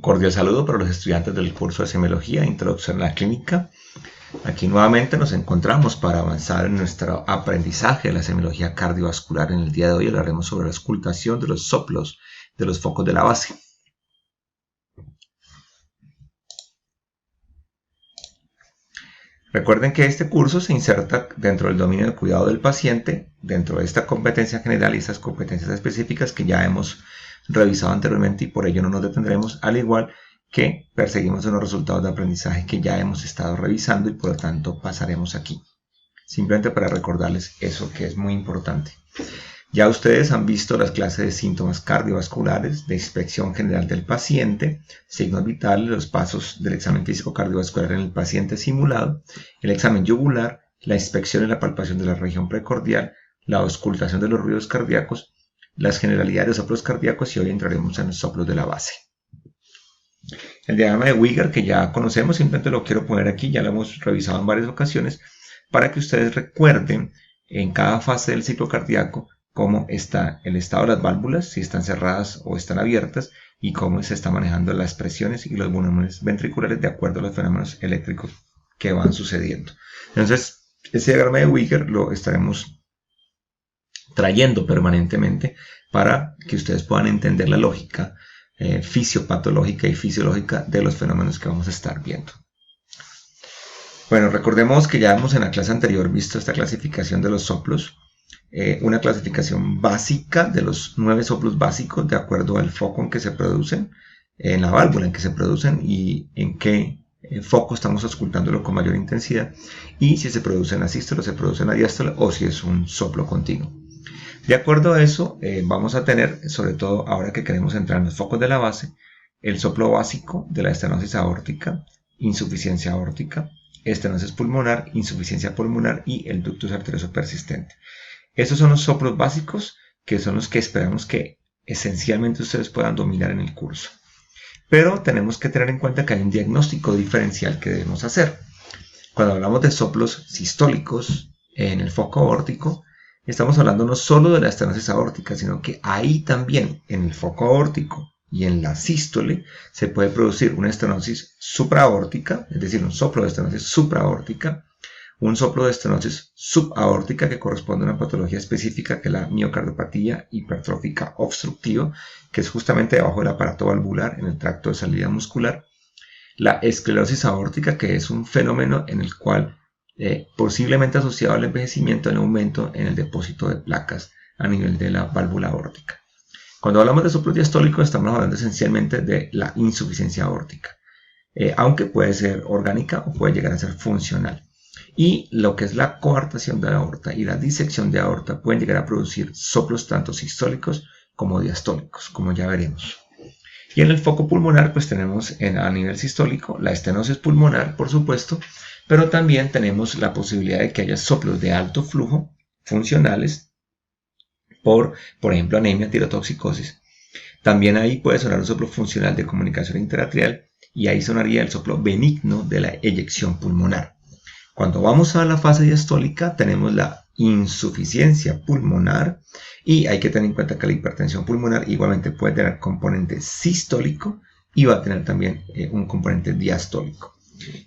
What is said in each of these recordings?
Cordial saludo para los estudiantes del curso de Semiología, Introducción a la Clínica. Aquí nuevamente nos encontramos para avanzar en nuestro aprendizaje de la semiología cardiovascular. En el día de hoy hablaremos sobre la auscultación de los soplos de los focos de la base. Recuerden que este curso se inserta dentro del dominio del cuidado del paciente, dentro de esta competencia general y estas competencias específicas que ya hemos revisado anteriormente y por ello no nos detendremos, al igual que perseguimos unos resultados de aprendizaje que ya hemos estado revisando y por lo tanto pasaremos aquí. Simplemente para recordarles eso que es muy importante. Ya ustedes han visto las clases de síntomas cardiovasculares, de inspección general del paciente, signos vitales, los pasos del examen físico cardiovascular en el paciente simulado, el examen yugular, la inspección y la palpación de la región precordial, la auscultación de los ruidos cardíacos, las generalidades de soplos cardíacos y hoy entraremos en los soplos de la base. El diagrama de Wigger que ya conocemos, simplemente lo quiero poner aquí, ya lo hemos revisado en varias ocasiones, para que ustedes recuerden en cada fase del ciclo cardíaco cómo está el estado de las válvulas, si están cerradas o están abiertas, y cómo se están manejando las presiones y los volúmenes ventriculares de acuerdo a los fenómenos eléctricos que van sucediendo. Entonces, ese diagrama de Wigger lo estaremos trayendo permanentemente para que ustedes puedan entender la lógica fisiopatológica y fisiológica de los fenómenos que vamos a estar viendo. Bueno, recordemos que ya hemos en la clase anterior visto esta clasificación de los soplos, una clasificación básica de los 9 soplos básicos de acuerdo al foco en que se producen, en la válvula en que se producen y en qué foco estamos auscultándolo con mayor intensidad y si se produce en la sístole, se produce en la diástole o si es un soplo continuo. De acuerdo a eso, vamos a tener, sobre todo ahora que queremos entrar en los focos de la base, el soplo básico de la estenosis aórtica, insuficiencia aórtica, estenosis pulmonar, insuficiencia pulmonar y el ductus arterioso persistente. Estos son los soplos básicos que son los que esperamos que esencialmente ustedes puedan dominar en el curso. Pero tenemos que tener en cuenta que hay un diagnóstico diferencial que debemos hacer. Cuando hablamos de soplos sistólicos en el foco aórtico, estamos hablando no solo de la estenosis aórtica, sino que ahí también, en el foco aórtico y en la sístole, se puede producir una estenosis supraaórtica, es decir, un soplo de estenosis supraaórtica, un soplo de estenosis subaórtica que corresponde a una patología específica que es la miocardiopatía hipertrófica obstructiva, que es justamente debajo del aparato valvular en el tracto de salida muscular, la esclerosis aórtica, que es un fenómeno en el cual posiblemente asociado al envejecimiento, el aumento en el depósito de placas a nivel de la válvula aórtica. Cuando hablamos de soplos diastólicos estamos hablando esencialmente de la insuficiencia aórtica, aunque puede ser orgánica o puede llegar a ser funcional. Y lo que es la coartación de la aorta y la disección de aorta pueden llegar a producir soplos tanto sistólicos como diastólicos, como ya veremos. Y en el foco pulmonar pues tenemos a nivel sistólico la estenosis pulmonar, por supuesto, pero también tenemos la posibilidad de que haya soplos de alto flujo funcionales por ejemplo, anemia, tirotoxicosis. También ahí puede sonar un soplo funcional de comunicación interatrial y ahí sonaría el soplo benigno de la eyección pulmonar. Cuando vamos a la fase diastólica tenemos la insuficiencia pulmonar y hay que tener en cuenta que la hipertensión pulmonar igualmente puede tener componente sistólico y va a tener también un componente diastólico.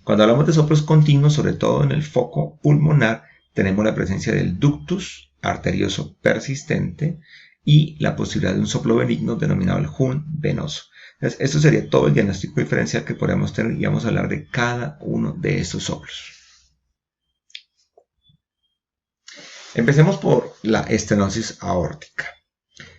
Cuando hablamos de soplos continuos, sobre todo en el foco pulmonar, tenemos la presencia del ductus arterioso persistente y la posibilidad de un soplo benigno denominado el JUN venoso. Entonces, esto sería todo el diagnóstico diferencial que podemos tener y vamos a hablar de cada uno de estos soplos. Empecemos por la estenosis aórtica.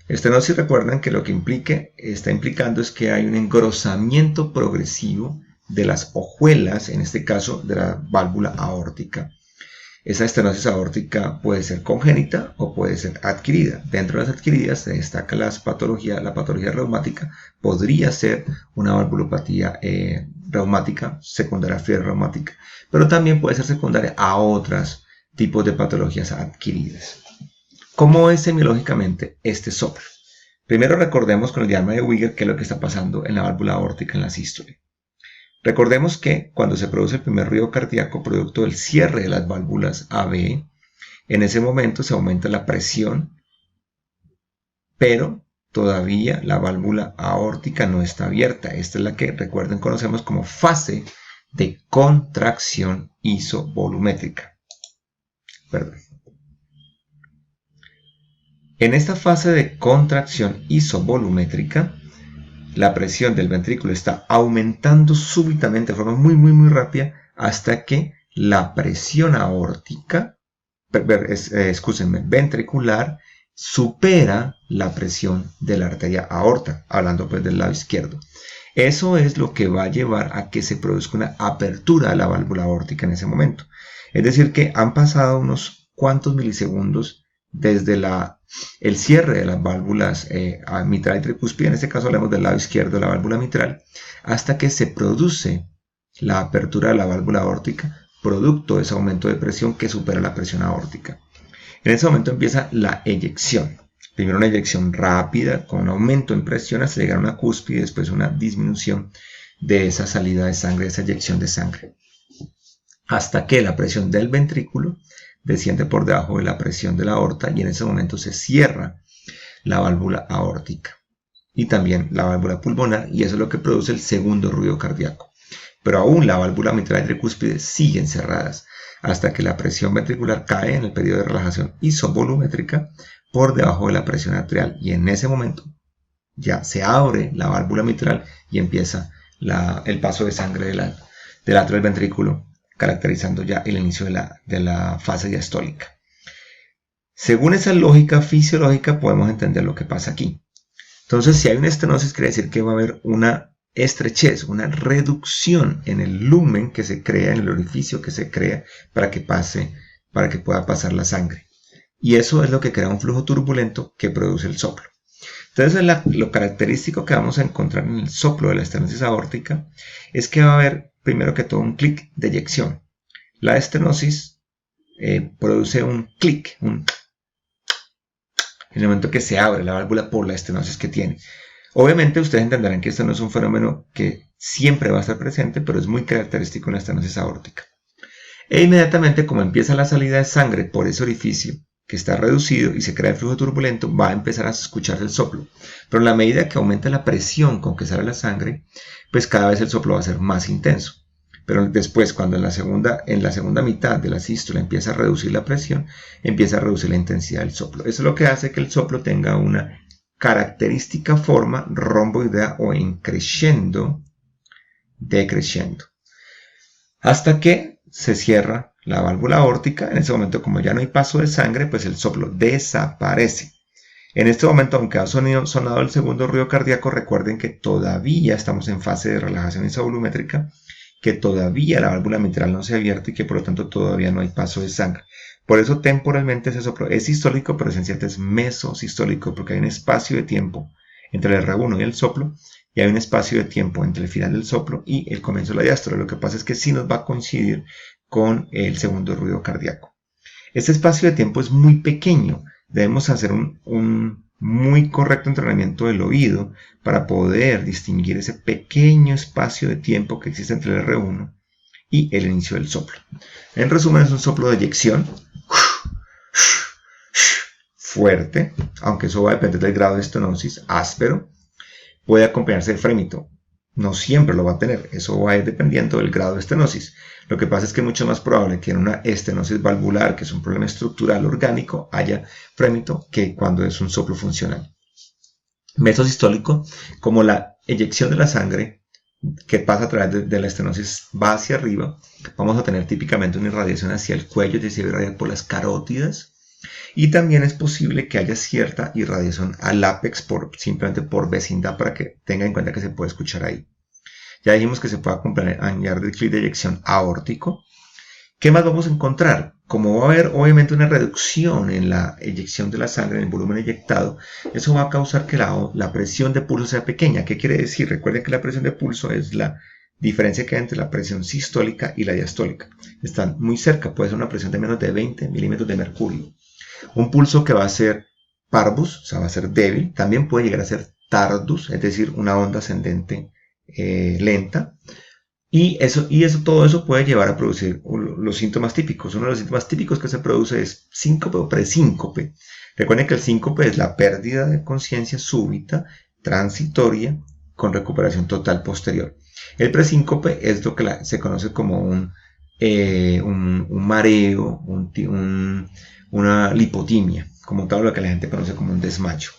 Estenosis, recuerden que lo que está implicando es que hay un engrosamiento progresivo de las hojuelas, en este caso de la válvula aórtica. Esa estenosis aórtica puede ser congénita o puede ser adquirida. Dentro de las adquiridas se destaca la patología reumática, podría ser una valvulopatía reumática, secundaria fiebre reumática, pero también puede ser secundaria a otros tipos de patologías adquiridas. ¿Cómo es semiológicamente este soplo? Primero recordemos con el diagrama de Wigger qué es lo que está pasando en la válvula aórtica en la sístole. Recordemos que cuando se produce el primer ruido cardíaco producto del cierre de las válvulas AB, en ese momento se aumenta la presión, pero todavía la válvula aórtica no está abierta. Esta es la que, recuerden, conocemos como fase de contracción isovolumétrica. Perdón. En esta fase de contracción isovolumétrica, la presión del ventrículo está aumentando súbitamente de forma muy rápida hasta que la presión aórtica, ventricular, supera la presión de la arteria aorta, hablando pues del lado izquierdo. Eso es lo que va a llevar a que se produzca una apertura de la válvula aórtica en ese momento. Es decir, que han pasado unos cuantos milisegundos desde el cierre de las válvulas mitral y tricúspide, en este caso hablamos del lado izquierdo de la válvula mitral, hasta que se produce la apertura de la válvula aórtica, producto de ese aumento de presión que supera la presión aórtica. En ese momento empieza la eyección. Primero una eyección rápida con un aumento en presión hasta llegar a una cúspide y después una disminución de esa salida de sangre, de esa eyección de sangre. Hasta que la presión del ventrículo desciende por debajo de la presión de la aorta y en ese momento se cierra la válvula aórtica y también la válvula pulmonar, y eso es lo que produce el segundo ruido cardíaco. Pero aún la válvula mitral y tricúspide siguen cerradas hasta que la presión ventricular cae en el periodo de relajación isovolumétrica por debajo de la presión arterial, y en ese momento ya se abre la válvula mitral y empieza el paso de sangre del atrio del ventrículo, caracterizando ya el inicio de la fase diastólica. Según esa lógica fisiológica podemos entender lo que pasa aquí. Entonces, si hay una estenosis, quiere decir que va a haber una estrechez, una reducción en el lumen que se crea, en el orificio que se crea para que pueda pasar la sangre. Y eso es lo que crea un flujo turbulento que produce el soplo. Entonces, lo característico que vamos a encontrar en el soplo de la estenosis aórtica es que va a haber, primero que todo, un clic de eyección. La estenosis produce un clic, en el momento que se abre la válvula por la estenosis que tiene. Obviamente ustedes entenderán que esto no es un fenómeno que siempre va a estar presente, pero es muy característico en la estenosis aórtica. E inmediatamente, como empieza la salida de sangre por ese orificio que está reducido y se crea el flujo turbulento, va a empezar a escucharse el soplo. Pero en la medida que aumenta la presión con que sale la sangre, pues cada vez el soplo va a ser más intenso. Pero después, cuando en la segunda mitad de la sístole empieza a reducir la presión, empieza a reducir la intensidad del soplo. Eso es lo que hace que el soplo tenga una característica forma romboidea o en crescendo, decreciendo, hasta que se cierra la válvula aórtica. En ese momento, como ya no hay paso de sangre, pues el soplo desaparece. En este momento, aunque ha sonado el segundo ruido cardíaco, recuerden que todavía estamos en fase de relajación isovolumétrica, que todavía la válvula mitral no se ha abierto y que por lo tanto todavía no hay paso de sangre. Por eso temporalmente ese soplo es sistólico, pero esencialmente es mesosistólico, porque hay un espacio de tiempo entre el R1 y el soplo, y hay un espacio de tiempo entre el final del soplo y el comienzo de la diástole. Lo que pasa es que sí nos va a coincidir con el segundo ruido cardíaco. Este espacio de tiempo es muy pequeño. Debemos hacer un muy correcto entrenamiento del oído para poder distinguir ese pequeño espacio de tiempo que existe entre el R1 y el inicio del soplo. En resumen, es un soplo de eyección fuerte, aunque eso va a depender del grado de estenosis, áspero. Puede acompañarse de frémito. No siempre lo va a tener, eso va a ir dependiendo del grado de estenosis. Lo que pasa es que es mucho más probable que en una estenosis valvular, que es un problema estructural orgánico, haya frémito que cuando es un soplo funcional. Mesosistólico, como la eyección de la sangre que pasa a través de la estenosis va hacia arriba, vamos a tener típicamente una irradiación hacia el cuello, es decir, irradiar por las carótidas, y también es posible que haya cierta irradiación al ápex simplemente por vecindad, para que tengan en cuenta que se puede escuchar ahí. Ya dijimos que se puede acompañar del clic de eyección aórtico. ¿Qué más vamos a encontrar? Como va a haber obviamente una reducción en la eyección de la sangre, en el volumen eyectado, eso va a causar que la presión de pulso sea pequeña. ¿Qué quiere decir? Recuerden que la presión de pulso es la diferencia que hay entre la presión sistólica y la diastólica. Están muy cerca, puede ser una presión de menos de 20 milímetros de mercurio. Un pulso que va a ser parvus, o sea, va a ser débil, también puede llegar a ser tardus, es decir, una onda ascendente lenta, Todo eso puede llevar a producir los síntomas típicos. Uno de los síntomas típicos que se produce es síncope o presíncope. Recuerden que el síncope es la pérdida de conciencia súbita, transitoria, con recuperación total posterior. El presíncope es lo que se conoce como un mareo, una lipotimia, como tal lo que la gente conoce como un desmayo,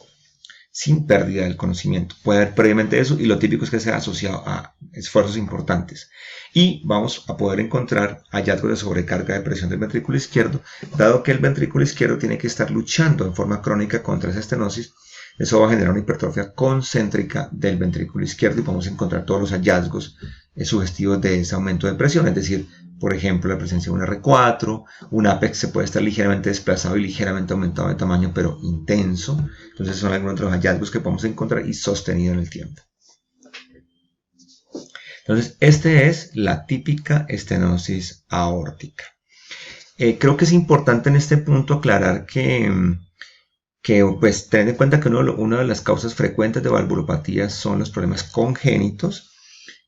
sin pérdida del conocimiento. Puede haber previamente eso y lo típico es que sea asociado a esfuerzos importantes. Y vamos a poder encontrar hallazgos de sobrecarga de presión del ventrículo izquierdo, dado que el ventrículo izquierdo tiene que estar luchando en forma crónica contra esa estenosis. Eso va a generar una hipertrofia concéntrica del ventrículo izquierdo y vamos a encontrar todos los hallazgos sugestivos de ese aumento de presión, es decir, por ejemplo, la presencia de un R4, un apex se puede estar ligeramente desplazado y ligeramente aumentado de tamaño, pero intenso. Entonces son algunos de los hallazgos que podemos encontrar y sostenido en el tiempo. Entonces, esta es la típica estenosis aórtica. Creo que es importante en este punto aclarar que pues tener en cuenta que una de las causas frecuentes de valvulopatía son los problemas congénitos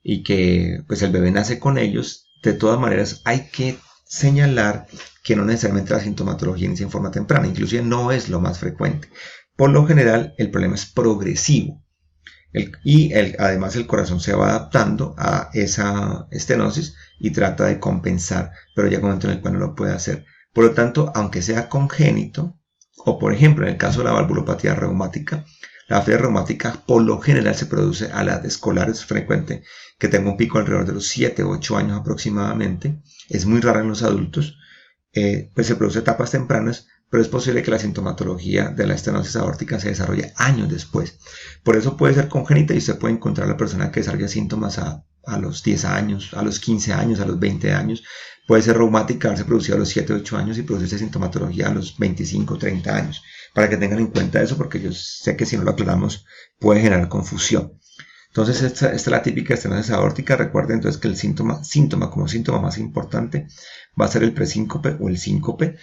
y que pues el bebé nace con ellos. De todas maneras, hay que señalar que no necesariamente la sintomatología inicia en forma temprana, inclusive no es lo más frecuente. Por lo general, el problema es progresivo además el corazón se va adaptando a esa estenosis y trata de compensar, pero llega un momento en el cual no lo puede hacer. Por lo tanto, aunque sea congénito, o por ejemplo en el caso de la valvulopatía reumática, la fibra reumática por lo general se produce a la edad escolar, es frecuente que tenga un pico alrededor de los 7 o 8 años aproximadamente, es muy rara en los adultos, pues se produce a etapas tempranas, pero es posible que la sintomatología de la estenosis aórtica se desarrolle años después. Por eso puede ser congénita y usted puede encontrar a la persona que desarrolla síntomas a los 10 años, a los 15 años, a los 20 años. Puede ser reumática, haberse producido a los 7 o 8 años y producirse sintomatología a los 25 o 30 años. Para que tengan en cuenta eso, porque yo sé que si no lo aclaramos puede generar confusión. Entonces esta es la típica estenosis aórtica. Recuerden entonces que el síntoma como síntoma más importante va a ser el presíncope o el síncope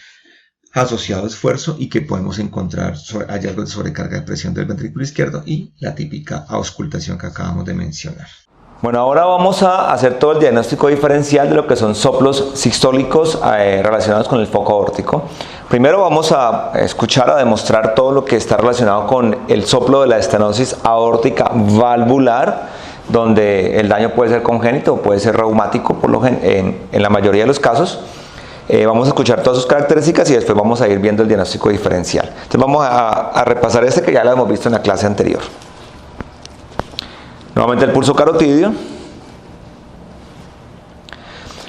asociado a esfuerzo y que podemos encontrar hallazgos de sobrecarga de presión del ventrículo izquierdo y la típica auscultación que acabamos de mencionar. Bueno, ahora vamos a hacer todo el diagnóstico diferencial de lo que son soplos sistólicos relacionados con el foco aórtico. Primero vamos a escuchar, a demostrar todo lo que está relacionado con el soplo de la estenosis aórtica valvular, donde el daño puede ser congénito o puede ser reumático en la mayoría de los casos. Vamos a escuchar todas sus características y después vamos a ir viendo el diagnóstico diferencial. Entonces vamos a repasar que ya lo hemos visto en la clase anterior. Nuevamente el pulso carotidio.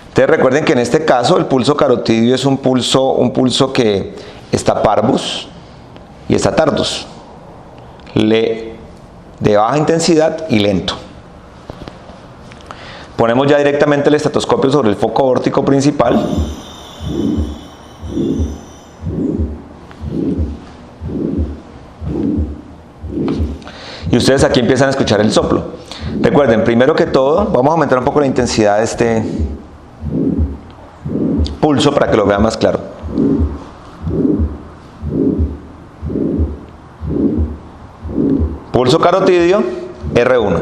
Entonces recuerden que en este caso el pulso carotidio es un pulso que está parvus y está tardus, de baja intensidad y lento. Ponemos ya directamente el estetoscopio sobre el foco aórtico principal. Y ustedes aquí empiezan a escuchar el soplo. Recuerden, primero que todo, vamos a aumentar un poco la intensidad de este pulso para que lo vean más claro. Pulso carotidio, R1.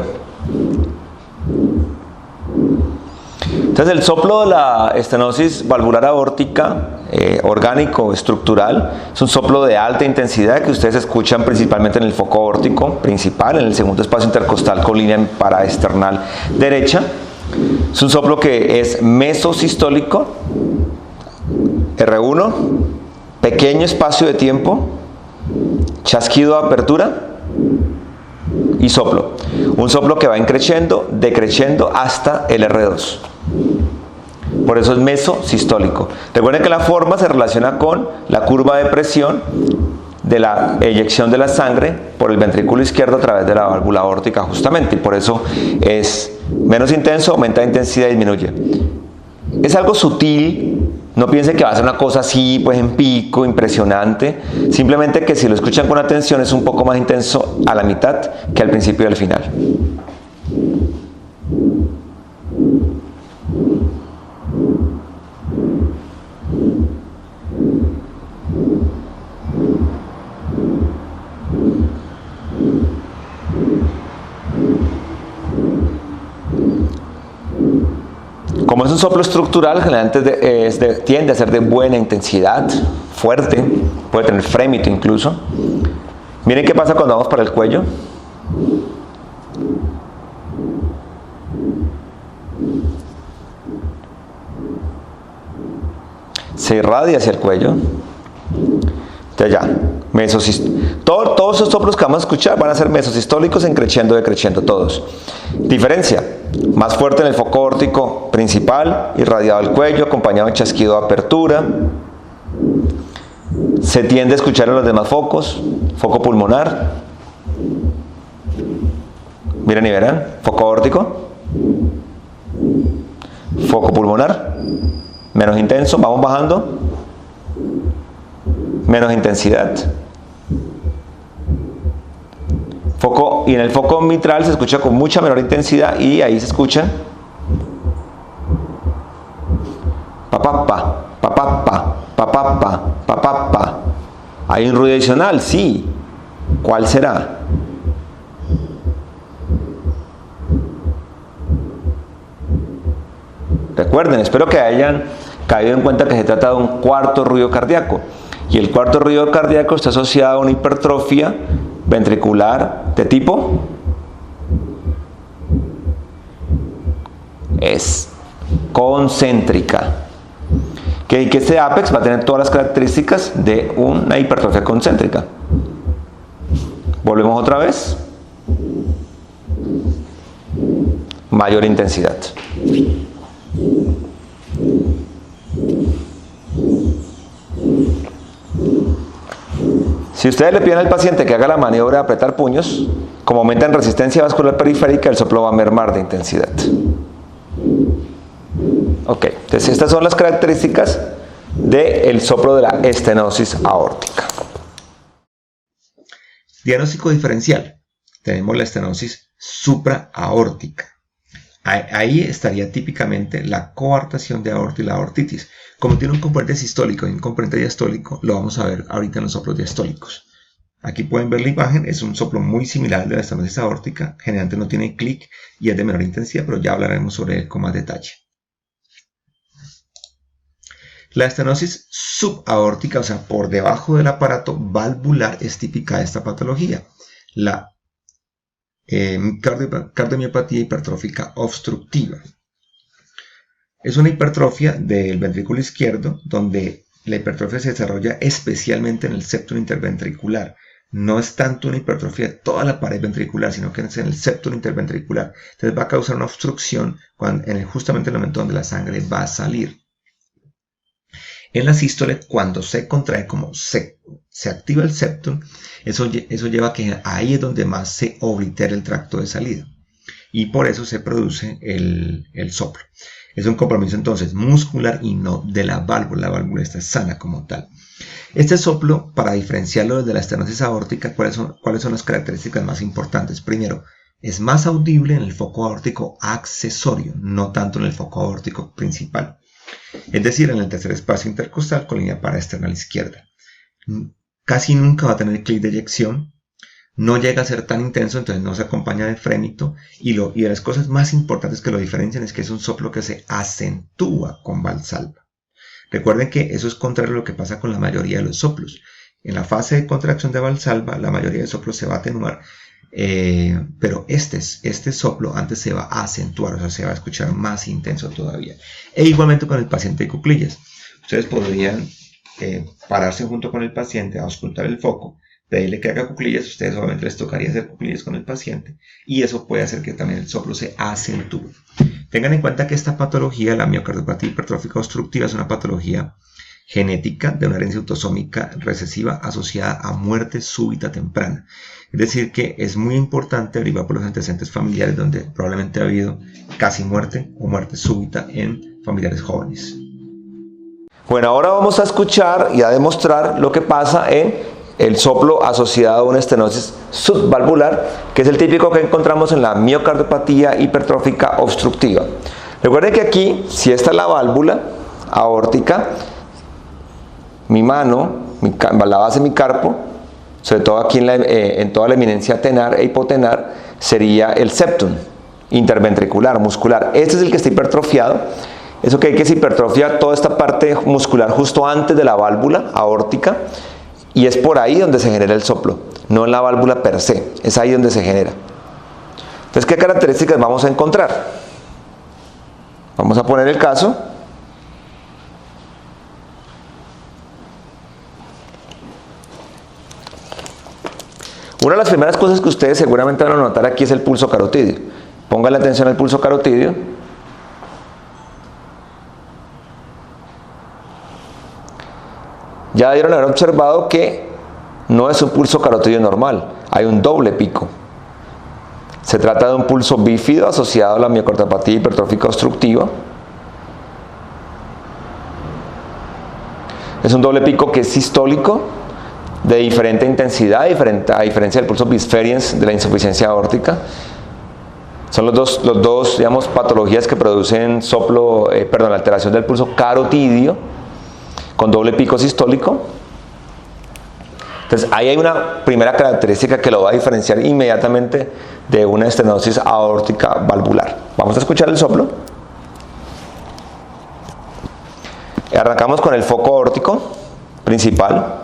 Entonces el soplo de la estenosis valvular aórtica orgánico estructural es un soplo de alta intensidad que ustedes escuchan principalmente en el foco aórtico principal, en el segundo espacio intercostal con línea paraesternal derecha. Es un soplo que es mesosistólico, R1, pequeño espacio de tiempo, chasquido de apertura y soplo. Un soplo que va increciendo, decreciendo hasta el R2. Por eso es mesosistólico. Recuerden que la forma se relaciona con la curva de presión de la eyección de la sangre por el ventrículo izquierdo a través de la válvula aórtica justamente. Y por eso es menos intenso, aumenta la intensidad y disminuye. Es algo sutil. No piensen que va a ser una cosa así, pues en pico, impresionante. Simplemente que si lo escuchan con atención es un poco más intenso a la mitad que al principio y al final. es un soplo estructural, generalmente tiende a ser de buena intensidad, fuerte, puede tener frémito incluso. Miren qué pasa cuando vamos para el cuello. Se irradia hacia el cuello. Entonces ya, todos esos soplos que vamos a escuchar van a ser mesosistólicos en crescendo, decreciendo, todos. Diferencia, más fuerte en el foco órtico principal, irradiado al cuello, acompañado de chasquido de apertura. Se tiende a escuchar en los demás focos, foco pulmonar. Miren y verán, foco órtico, foco pulmonar, menos intenso, vamos bajando, menos intensidad. Y en el foco mitral se escucha con mucha menor intensidad y ahí se escucha papapa, papapa, papapa, papapa. ¿Hay un ruido adicional? Sí. ¿Cuál será? Recuerden, espero que hayan caído en cuenta que se trata de un cuarto ruido cardíaco. Y el cuarto ruido cardíaco está asociado a una hipertrofia ventricular de tipo es concéntrica. Que este ápex va a tener todas las características de una hipertrofia concéntrica. Volvemos otra vez. Mayor intensidad. Si ustedes le piden al paciente que haga la maniobra de apretar puños, como aumenta en resistencia vascular periférica, el soplo va a mermar de intensidad. Ok, entonces estas son las características del soplo de la estenosis aórtica. Diagnóstico diferencial. Tenemos la estenosis supraaórtica. Ahí estaría típicamente la coartación de aorta y la aortitis. Como tiene un componente sistólico y un componente diastólico, lo vamos a ver ahorita en los soplos diastólicos. Aquí pueden ver la imagen, es un soplo muy similar al de la estenosis aórtica. Generalmente no tiene clic y es de menor intensidad, pero ya hablaremos sobre él con más detalle. La estenosis subaórtica, o sea, por debajo del aparato valvular, es típica de esta patología. La cardiomiopatía hipertrófica obstructiva. Es una hipertrofia del ventrículo izquierdo, donde la hipertrofia se desarrolla especialmente en el septum interventricular. No es tanto una hipertrofia de toda la pared ventricular, sino que es en el septum interventricular. Entonces va a causar una obstrucción justamente en el momento donde la sangre va a salir. En la sístole, cuando se contrae, como se activa el septum, eso lleva a que ahí es donde más se oblitera el tracto de salida. Y por eso se produce el soplo. Es un compromiso entonces muscular y no de la válvula. La válvula está sana como tal. Este soplo, para diferenciarlo de la estenosis aórtica, ¿cuáles son las características más importantes? Primero, es más audible en el foco aórtico accesorio, no tanto en el foco aórtico principal. Es decir, en el tercer espacio intercostal con línea paraesternal izquierda. Casi nunca va a tener clic de eyección, no llega a ser tan intenso, entonces no se acompaña de frémito, y de las cosas más importantes que lo diferencian es que es un soplo que se acentúa con Valsalva. Recuerden que eso es contrario a lo que pasa con la mayoría de los soplos. En la fase de contracción de Valsalva, la mayoría de soplos se va a atenuar, pero este soplo antes se va a acentuar, o sea, se va a escuchar más intenso todavía. E igualmente con el paciente de cuclillas. Ustedes podrían pararse junto con el paciente, auscultar el foco, pedirle que haga cuclillas. Ustedes obviamente les tocaría hacer cuclillas con el paciente, y eso puede hacer que también el soplo se acentúe. Tengan en cuenta que esta patología, la miocardiopatía hipertrófica obstructiva, es una patología genética de una herencia autosómica recesiva asociada a muerte súbita temprana. Es decir, que es muy importante averiguar por los antecedentes familiares donde probablemente ha habido casi muerte o muerte súbita en familiares jóvenes. Bueno, ahora vamos a escuchar y a demostrar lo que pasa en el soplo asociado a una estenosis subvalvular, que es el típico que encontramos en la miocardiopatía hipertrófica obstructiva. Recuerden que aquí, si esta es la válvula aórtica, mi mano, la base de mi carpo, sobre todo aquí en toda la eminencia tenar e hipotenar, sería el septum interventricular, muscular. Este es el que está hipertrofiado Eso quiere decir que se hipertrofia toda esta parte muscular justo antes de la válvula aórtica, y es por ahí donde se genera el soplo, no en la válvula per se, es ahí donde se genera. Entonces, ¿qué características vamos a encontrar? Vamos a poner el caso. Una de las primeras cosas que ustedes seguramente van a notar aquí es el pulso carotidio. Pónganle atención al pulso carotidio. Ya debieron haber observado que no es un pulso carotidio normal, hay un doble pico. Se trata de un pulso bífido asociado a la miocardiopatía hipertrófica obstructiva. Es un doble pico que es sistólico, de diferente intensidad, a diferencia del pulso bisferiens de la insuficiencia aórtica. Son los dos, digamos, patologías que producen alteración del pulso carotidio con doble pico sistólico. Entonces, ahí hay una primera característica que lo va a diferenciar inmediatamente de una estenosis aórtica valvular. Vamos a escuchar el soplo. Arrancamos con el foco aórtico principal.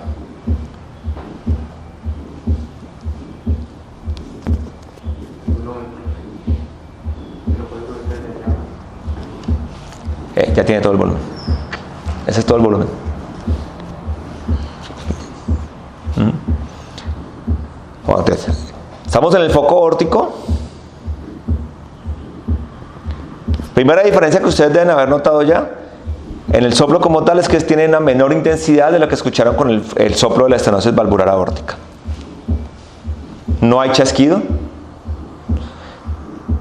Ya tiene todo el volumen. Ese es todo el volumen. Estamos en el foco aórtico. Primera diferencia que ustedes deben haber notado ya en el soplo como tal es que tiene una menor intensidad de lo que escucharon con el soplo de la estenosis valvular aórtica. No hay chasquido,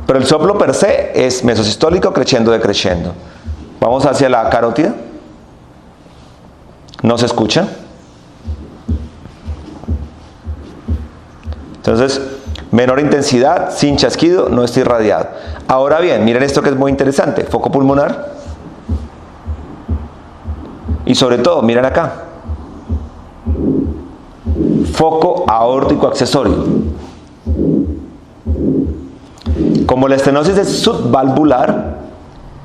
pero el soplo per se es mesosistólico, crescendo, decrescendo. Vamos hacia la carótida. No se escucha. Entonces, menor intensidad, sin chasquido, no está irradiado. Ahora bien, miren esto que es muy interesante. Foco pulmonar. Y sobre todo, miren acá. Foco aórtico accesorio. Como la estenosis es subvalvular,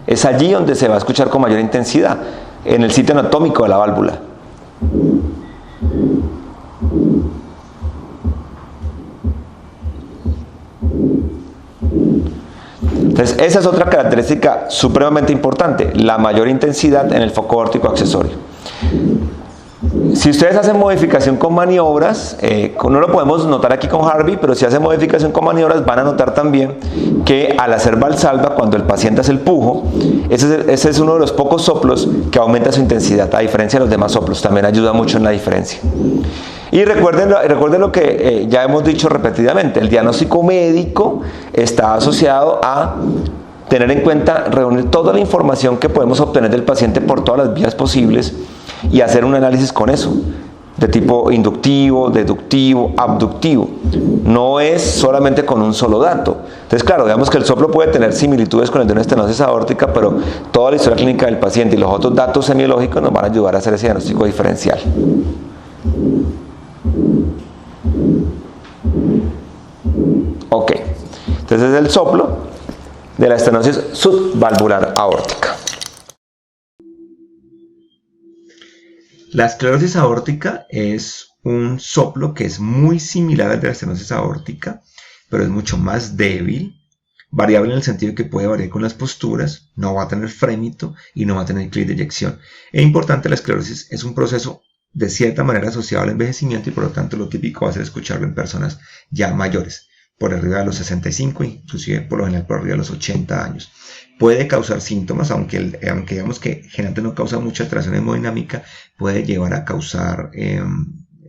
es allí donde se va a escuchar con mayor intensidad, en el sitio anatómico de la válvula. Entonces, esa es otra característica supremamente importante, la mayor intensidad en el foco aórtico accesorio. Si ustedes hacen modificación con maniobras, no lo podemos notar aquí con Harvey, pero si hacen modificación con maniobras van a notar también que al hacer valsalva, cuando el paciente hace el pujo, ese es uno de los pocos soplos que aumenta su intensidad, a diferencia de los demás soplos, también ayuda mucho en la diferencia. Y recuerden lo que ya hemos dicho repetidamente, el diagnóstico médico está asociado a tener en cuenta, reunir toda la información que podemos obtener del paciente por todas las vías posibles y hacer un análisis con eso, de tipo inductivo, deductivo, abductivo. No es solamente con un solo dato. Entonces, claro, digamos que el soplo puede tener similitudes con el de una estenosis aórtica, pero toda la historia clínica del paciente y los otros datos semiológicos nos van a ayudar a hacer ese diagnóstico diferencial. Ok, entonces es el soplo de la estenosis subvalvular aórtica. La esclerosis aórtica es un soplo que es muy similar al de la estenosis aórtica, pero es mucho más débil, variable en el sentido de que puede variar con las posturas, no va a tener frémito y no va a tener clic de eyección. Es importante, la esclerosis es un proceso de cierta manera asociado al envejecimiento y por lo tanto lo típico va a ser escucharlo en personas ya mayores, por arriba de los 65, inclusive por lo general por arriba de los 80 años. Puede causar síntomas, aunque digamos que generalmente no causa mucha alteración hemodinámica, puede llevar a causar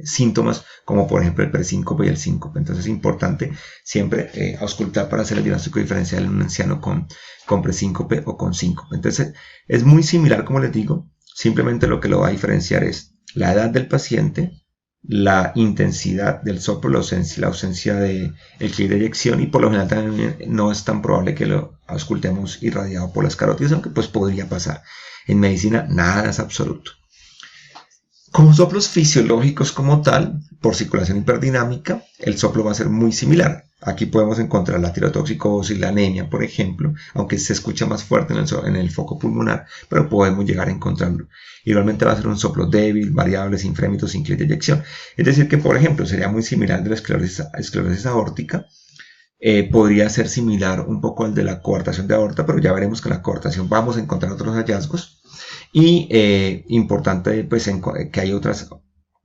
síntomas como por ejemplo el presíncope y el síncope. Entonces es importante siempre auscultar para hacer el diagnóstico diferencial en un anciano con presíncope o con síncope. Entonces es muy similar, como les digo, simplemente lo que lo va a diferenciar es la edad del paciente, la intensidad del soplo, la ausencia del clic de eyección, y por lo general también no es tan probable que lo auscultemos irradiado por las carótidas, aunque pues podría pasar. En medicina nada es absoluto. Como soplos fisiológicos como tal, por circulación hiperdinámica, el soplo va a ser muy similar. Aquí podemos encontrar la tirotoxicosis, la anemia, por ejemplo, aunque se escucha más fuerte en el foco pulmonar, pero podemos llegar a encontrarlo. Igualmente va a ser un soplo débil, variable, sin frémito, sin clic de eyección. Es decir que, por ejemplo, sería muy similar de la esclerosis aórtica. Podría ser similar un poco al de la coartación de aorta, pero ya veremos que en la coartación vamos a encontrar otros hallazgos. Y importante pues que hay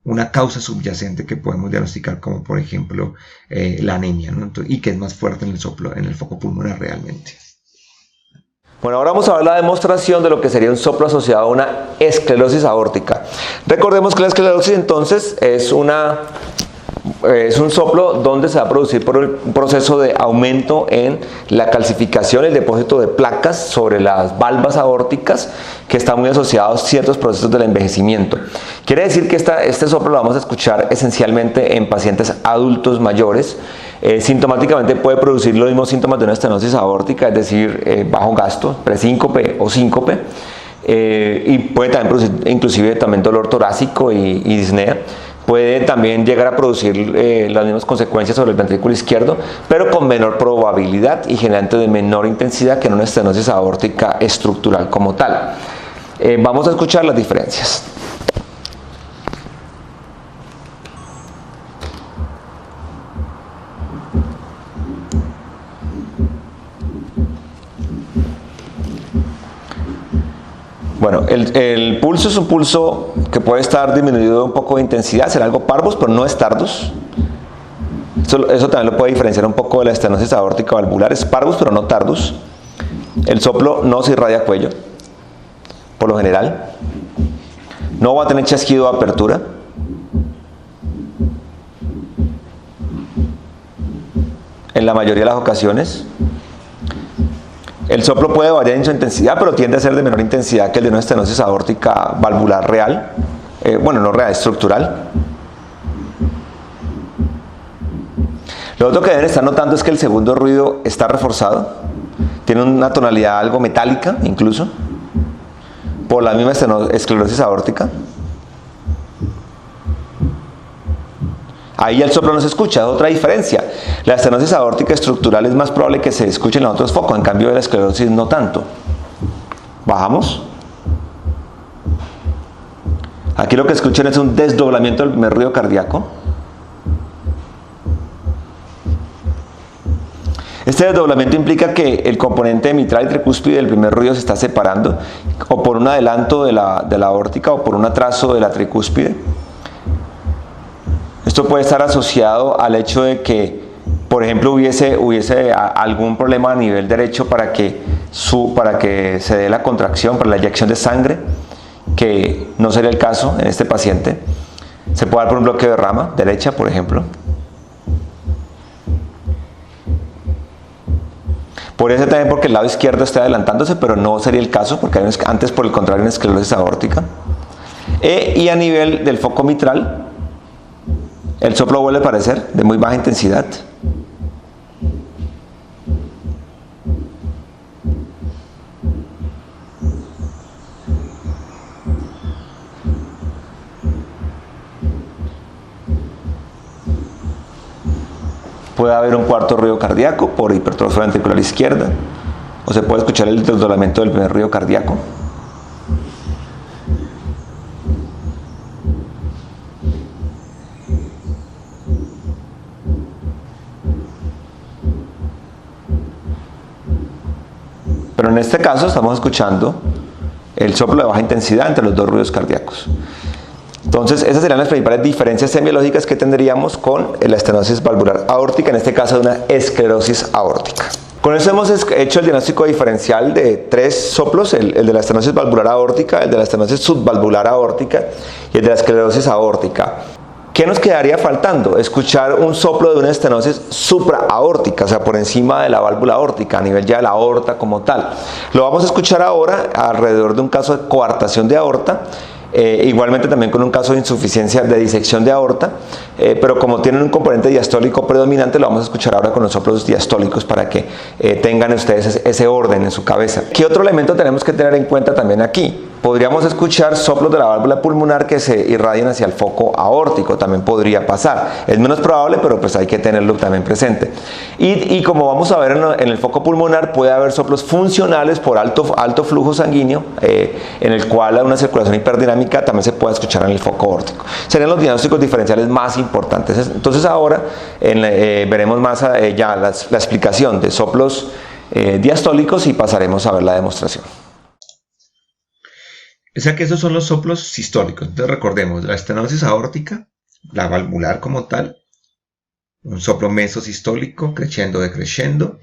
una causa subyacente que podemos diagnosticar, como por ejemplo la anemia, ¿no? Y que es más fuerte en el soplo, en el foco pulmonar realmente. Bueno, ahora vamos a ver la demostración de lo que sería un soplo asociado a una esclerosis aórtica. Recordemos que la esclerosis entonces es un soplo donde se va a producir por un proceso de aumento en la calcificación, el depósito de placas sobre las valvas aórticas, que está muy asociado a ciertos procesos del envejecimiento. Quiere decir que este soplo lo vamos a escuchar esencialmente en pacientes adultos mayores. Sintomáticamente puede producir los mismos síntomas de una estenosis aórtica, es decir, bajo gasto, presíncope o síncope, y puede también producir inclusive también dolor torácico y disnea. Puede también llegar a producir las mismas consecuencias sobre el ventrículo izquierdo, pero con menor probabilidad y generalmente de menor intensidad que en una estenosis aórtica estructural como tal. Vamos a escuchar las diferencias. Bueno, el pulso es un pulso que puede estar disminuido un poco de intensidad, será algo parvus, pero no es tardus. Eso también lo puede diferenciar un poco de la estenosis aórtica valvular, es parvus pero no tardus. El soplo no se irradia cuello, por lo general. No va a tener chasquido de apertura. En la mayoría de las ocasiones. El soplo puede variar en su intensidad, pero tiende a ser de menor intensidad que el de una estenosis aórtica valvular real. Bueno, no real, estructural. Lo otro que deben estar notando es que el segundo ruido está reforzado. Tiene una tonalidad algo metálica, incluso, por la misma esclerosis aórtica. Ahí el soplo no se escucha, es otra diferencia. La estenosis aórtica estructural es más probable que se escuche en los otros focos, en cambio de la esclerosis no tanto. Bajamos. Aquí lo que escuchan es un desdoblamiento del primer ruido cardíaco. Este desdoblamiento implica que el componente mitral y tricúspide del primer ruido se está separando, o por un adelanto de la aórtica o por un atraso de la tricúspide. Esto puede estar asociado al hecho de que, por ejemplo, hubiese algún problema a nivel derecho para que se dé la contracción, para la eyección de sangre, que no sería el caso en este paciente. Se puede dar por un bloqueo de rama derecha, por ejemplo. Podría ser también porque el lado izquierdo está adelantándose, pero no sería el caso, porque hay antes, por el contrario, una esclerosis aórtica. Y a nivel del foco mitral, el soplo vuelve a aparecer de muy baja intensidad. Puede haber un cuarto ruido cardíaco por hipertrofia ventricular izquierda, o se puede escuchar el desdoblamiento del primer ruido cardíaco. Pero en este caso estamos escuchando el soplo de baja intensidad entre los dos ruidos cardíacos. Entonces, esas serían las principales diferencias semiológicas que tendríamos con la estenosis valvular aórtica, en este caso de una esclerosis aórtica. Con eso hemos hecho el diagnóstico diferencial de tres soplos, el de la estenosis valvular aórtica, el de la estenosis subvalvular aórtica y el de la esclerosis aórtica. ¿Qué nos quedaría faltando? Escuchar un soplo de una estenosis supraaórtica, o sea, por encima de la válvula aórtica, a nivel ya de la aorta como tal. Lo vamos a escuchar ahora alrededor de un caso de coartación de aorta, igualmente también con un caso de insuficiencia de disección de aorta, pero como tienen un componente diastólico predominante, lo vamos a escuchar ahora con los soplos diastólicos para que tengan ustedes ese orden en su cabeza. ¿Qué otro elemento tenemos que tener en cuenta también aquí? podríamos escuchar soplos de la válvula pulmonar que se irradian hacia el foco aórtico, también podría pasar. Es menos probable, pero pues hay que tenerlo también presente. Y como vamos a ver en el foco pulmonar, puede haber soplos funcionales por alto flujo sanguíneo, en el cual una circulación hiperdinámica también se puede escuchar en el foco aórtico. Serían los diagnósticos diferenciales más importantes. Entonces ahora veremos más ya la explicación de soplos diastólicos y pasaremos a ver la demostración. O sea que esos son los soplos sistólicos. Entonces recordemos, la estenosis aórtica, la valvular como tal, un soplo mesosistólico, crescendo, decrescendo,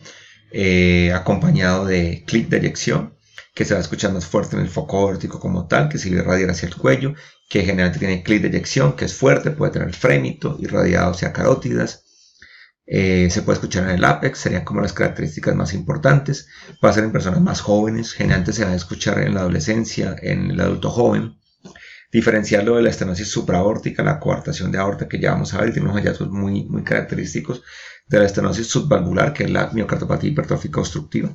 acompañado de clic de eyección, que se va a escuchar más fuerte en el foco aórtico como tal, que se irradia hacia el cuello, que generalmente tiene clic de eyección, que es fuerte, puede tener frémito, irradiado hacia carótidas. Se puede escuchar en el ápex, serían como las características más importantes. Va a ser en personas más jóvenes, generalmente se va a escuchar en la adolescencia, en el adulto joven. Diferenciarlo de la estenosis supraórtica, la coartación de aorta, que ya vamos a ver, tiene unos hallazgos muy característicos de la estenosis subvalvular, que es la miocardiopatía hipertrófica obstructiva,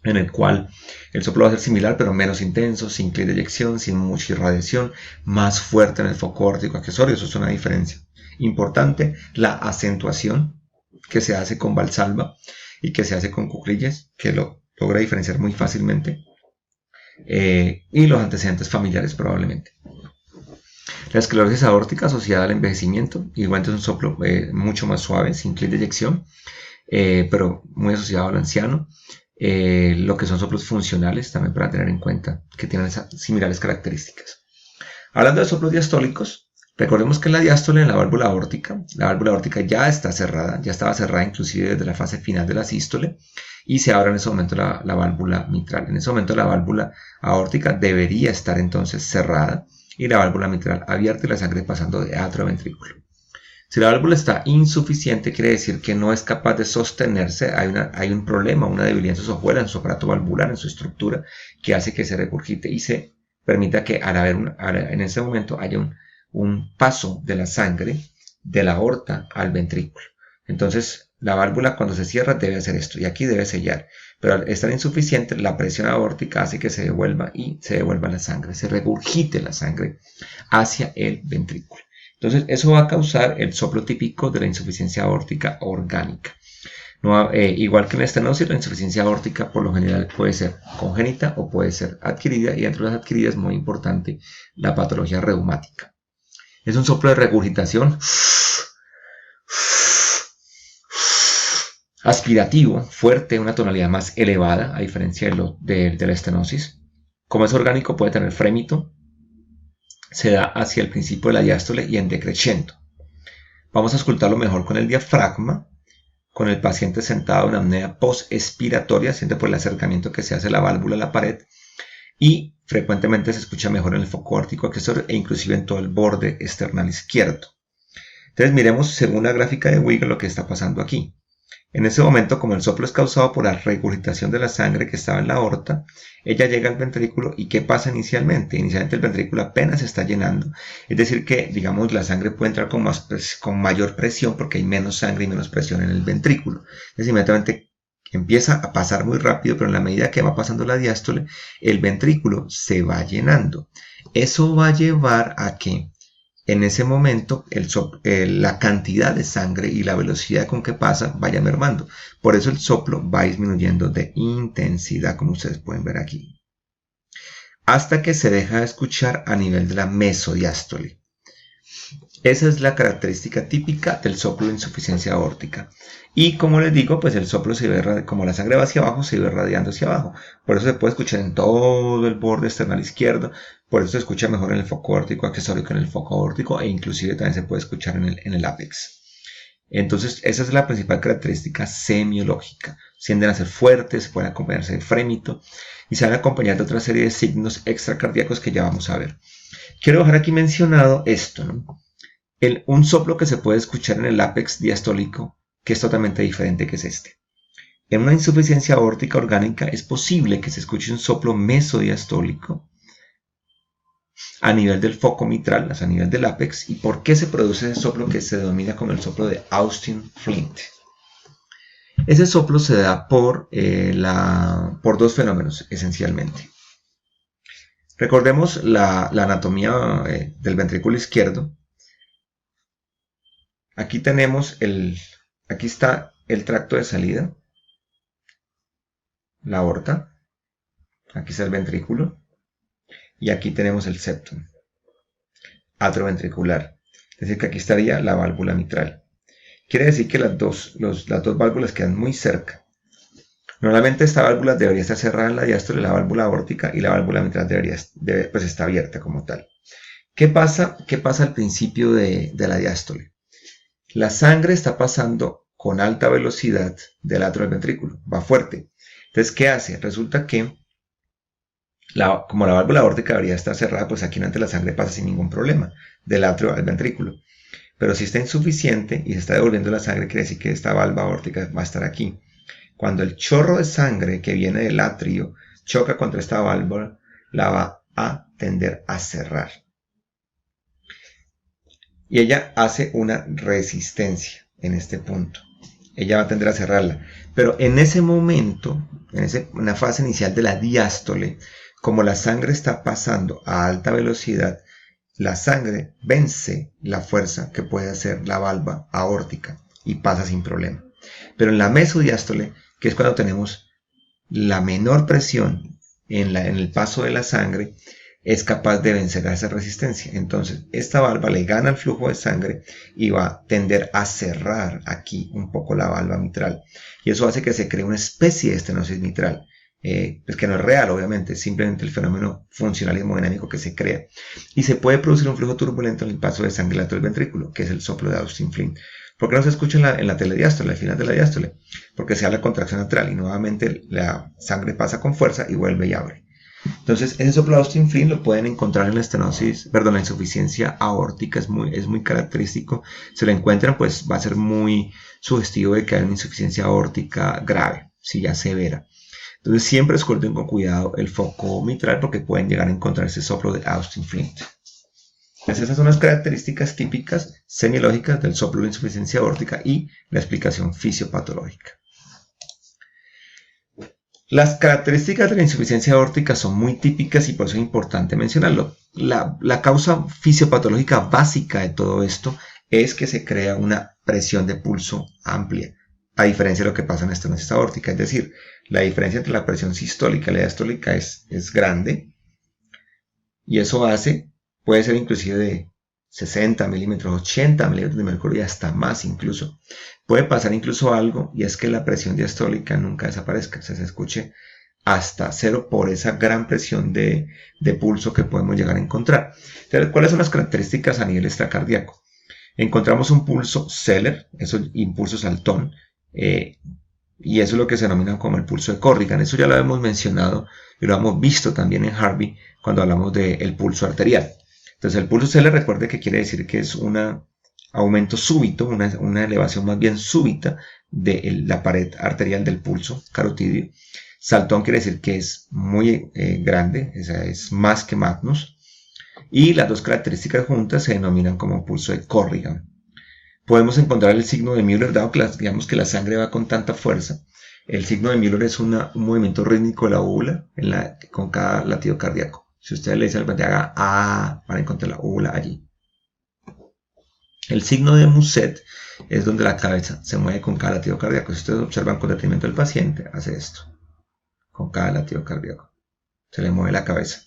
en el cual el soplo va a ser similar, pero menos intenso, sin clic de eyección, sin mucha irradiación, más fuerte en el foco aórtico accesorio. Eso es una diferencia importante. La acentuación que se hace con Valsalva y que se hace con cuclillas, que lo logra diferenciar muy fácilmente, y los antecedentes familiares probablemente. La esclerosis aórtica asociada al envejecimiento, igualmente es un soplo mucho más suave, sin clic de eyección, pero muy asociado al anciano. Lo que son soplos funcionales, también para tener en cuenta que tienen esas similares características. Hablando de soplos diastólicos, recordemos que en la diástole, en la válvula aórtica ya está cerrada, ya estaba cerrada inclusive desde la fase final de la sístole, y se abre en ese momento la válvula mitral. En ese momento la válvula aórtica debería estar entonces cerrada y la válvula mitral abierta y la sangre pasando de atrio a ventrículo. Si la válvula está insuficiente, quiere decir que no es capaz de sostenerse, hay un problema, una debilidad en sus hojuelas, en su aparato valvular, en su estructura, que hace que se regurgite y se permita que en ese momento haya un paso de la sangre de la aorta al ventrículo. Entonces, la válvula cuando se cierra debe hacer esto, y aquí debe sellar. Pero al estar insuficiente, la presión aórtica hace que se devuelva la sangre, se regurgite la sangre hacia el ventrículo. Entonces, eso va a causar el soplo típico de la insuficiencia aórtica orgánica. No, igual que en la estenosis, la insuficiencia aórtica por lo general puede ser congénita o puede ser adquirida, y entre las adquiridas, muy importante, la patología reumática. Es un soplo de regurgitación aspirativo, fuerte, una tonalidad más elevada, a diferencia de la estenosis. Como es orgánico, puede tener frémito, se da hacia el principio de la diástole y en decrescendo. Vamos a escucharlo mejor con el diafragma, con el paciente sentado en apnea post-expiratoria, siente por el acercamiento que se hace la válvula a la pared, y frecuentemente se escucha mejor en el foco aórtico accesorio e inclusive en todo el borde external izquierdo. Entonces miremos según la gráfica de Wiggle lo que está pasando aquí. En ese momento, como el soplo es causado por la regurgitación de la sangre que estaba en la aorta, ella llega al ventrículo. ¿Y qué pasa inicialmente? Inicialmente el ventrículo apenas se está llenando. Es decir que, digamos, la sangre puede entrar con mayor presión porque hay menos sangre y menos presión en el ventrículo. Entonces inmediatamente empieza a pasar muy rápido, pero en la medida que va pasando la diástole, el ventrículo se va llenando. Eso va a llevar a que en ese momento la cantidad de sangre y la velocidad con que pasa vaya mermando. Por eso el soplo va disminuyendo de intensidad, como ustedes pueden ver aquí, hasta que se deja de escuchar a nivel de la mesodiástole. Esa es la característica típica del soplo de insuficiencia aórtica. Y como les digo, pues el soplo se ve, como la sangre va hacia abajo, se va irradiando hacia abajo. Por eso se puede escuchar en todo el borde external izquierdo. Por eso se escucha mejor en el foco aórtico accesorio que en el foco aórtico, e inclusive también se puede escuchar en el ápex. Entonces, esa es la principal característica semiológica. Tienden a ser fuertes, pueden acompañarse de frémito y se van a acompañar de otra serie de signos extracardíacos que ya vamos a ver. Quiero dejar aquí mencionado esto, ¿no? Un soplo que se puede escuchar en el ápex diastólico, que es totalmente diferente, que es este. En una insuficiencia aórtica orgánica es posible que se escuche un soplo mesodiastólico a nivel del foco mitral, a nivel del ápex. ¿Y por qué se produce ese soplo que se denomina como el soplo de Austin-Flint? Ese soplo se da por dos fenómenos, esencialmente. Recordemos la anatomía del ventrículo izquierdo. Aquí aquí está el tracto de salida, la aorta, aquí está el ventrículo, y aquí tenemos el septum atrioventricular. Es decir, que aquí estaría la válvula mitral. Quiere decir que las dos válvulas quedan muy cerca. Normalmente esta válvula debería estar cerrada en la diástole, la válvula aórtica, y la válvula mitral pues está abierta como tal. ¿Qué pasa al principio de la diástole? La sangre está pasando con alta velocidad del atrio al ventrículo, va fuerte. Entonces, ¿qué hace? Resulta que como la válvula aórtica debería estar cerrada, pues aquí no entra la sangre, pasa sin ningún problema del atrio al ventrículo. Pero si está insuficiente y se está devolviendo la sangre, quiere decir que esta válvula aórtica va a estar aquí. Cuando el chorro de sangre que viene del atrio choca contra esta válvula, la va a tender a cerrar. Y ella hace una resistencia en este punto. Ella va a tender a cerrarla. Pero en ese momento, en una fase inicial de la diástole, como la sangre está pasando a alta velocidad, la sangre vence la fuerza que puede hacer la válvula aórtica y pasa sin problema. Pero en la mesodiástole, que es cuando tenemos la menor presión en el paso de la sangre, es capaz de vencer a esa resistencia. Entonces, esta válvula le gana el flujo de sangre y va a tender a cerrar aquí un poco la válvula mitral. Y eso hace que se cree una especie de estenosis mitral. Pues que no es real, obviamente, es simplemente el fenómeno funcional y hemodinámico que se crea. Y se puede producir un flujo turbulento en el paso de sangre lateral del ventrículo, que es el soplo de Austin Flint. ¿Por qué no se escucha en la telediástole, al final de la diástole? Porque se da la contracción atrial y nuevamente la sangre pasa con fuerza y vuelve y abre. Entonces, ese soplo de Austin Flint lo pueden encontrar en la insuficiencia aórtica, es muy característico. Si lo encuentran, pues va a ser muy sugestivo de que haya una insuficiencia aórtica grave, si ya severa. Entonces, siempre escolten con cuidado el foco mitral porque pueden llegar a encontrar ese soplo de Austin Flint. Esas son las características típicas semiológicas del soplo de insuficiencia aórtica y la explicación fisiopatológica. Las características de la insuficiencia aórtica son muy típicas y por eso es importante mencionarlo. La causa fisiopatológica básica de todo esto es que se crea una presión de pulso amplia, a diferencia de lo que pasa en estenosis aórtica. Es decir, la diferencia entre la presión sistólica y la diastólica es grande y eso puede ser inclusive de 60 milímetros, 80 milímetros de mercurio y hasta más incluso. Puede pasar incluso algo y es que la presión diastólica nunca desaparezca, se escuche hasta cero por esa gran presión de pulso que podemos llegar a encontrar. Entonces, ¿cuáles son las características a nivel extracardíaco? Encontramos un pulso Zeller, eso es impulso saltón, y eso es lo que se denomina como el pulso de Corrigan. Eso ya lo hemos mencionado y lo hemos visto también en Harvey cuando hablamos del pulso arterial. Entonces el pulso Zeller, recuerde que quiere decir que es un aumento súbito, una elevación más bien súbita de la pared arterial del pulso carotidio. Saltón quiere decir que es muy grande, o sea, es más que Magnus. Y las dos características juntas se denominan como pulso de Corrigan. Podemos encontrar el signo de Müller, dado que digamos que la sangre va con tanta fuerza. El signo de Müller es un movimiento rítmico de la úvula con cada latido cardíaco. Si usted le dice al paciente haga A, van a encontrar la úvula allí. El signo de Muset es donde la cabeza se mueve con cada latido cardíaco. Si ustedes observan con detenimiento del paciente, hace esto. Con cada latido cardíaco. Se le mueve la cabeza.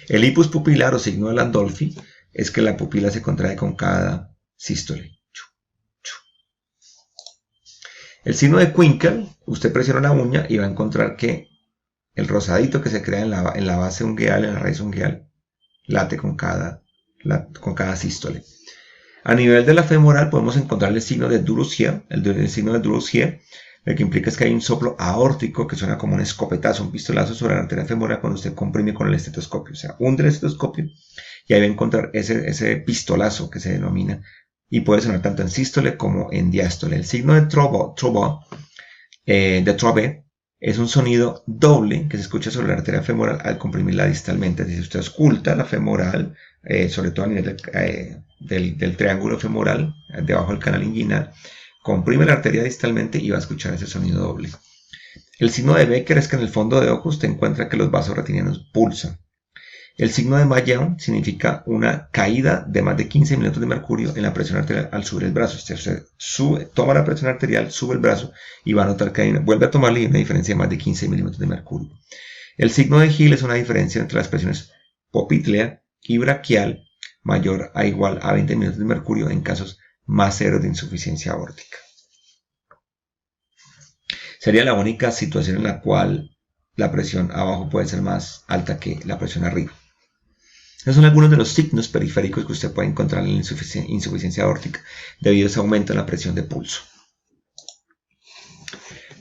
El ictus pupilar o signo de Landolfi es que la pupila se contrae con cada sístole. El signo de Quinckel, usted presiona la uña y va a encontrar que el rosadito que se crea en la base ungueal, en la raíz ungueal, late con cada sístole. A nivel de la femoral podemos encontrar el signo de Durossier, el signo de Durossier, lo que implica es que hay un soplo aórtico que suena como un escopetazo, un pistolazo sobre la arteria femoral cuando usted comprime con el estetoscopio. O sea, hunde el estetoscopio y ahí va a encontrar ese pistolazo que se denomina y puede sonar tanto en sístole como en diástole. El signo de Trove es un sonido doble que se escucha sobre la arteria femoral al comprimirla distalmente. Si usted ausculta la femoral, sobre todo a nivel del triángulo femoral, debajo del canal inguinal, comprime la arteria distalmente y va a escuchar ese sonido doble. El signo de Becker es que en el fondo de ojo usted encuentra que los vasos retinianos pulsan. El signo de Mayen significa una caída de más de 15 minutos de mercurio en la presión arterial al subir el brazo. Usted toma la presión arterial, sube el brazo y va a notar que vuelve a tomarle una diferencia de más de 15 milímetros de mercurio. El signo de Hill es una diferencia entre las presiones poplitea y braquial mayor a igual a 20 minutos de mercurio en casos más severos de insuficiencia aórtica. Sería la única situación en la cual la presión abajo puede ser más alta que la presión arriba. Esos son algunos de los signos periféricos que usted puede encontrar en la insuficiencia aórtica debido a ese aumento en la presión de pulso.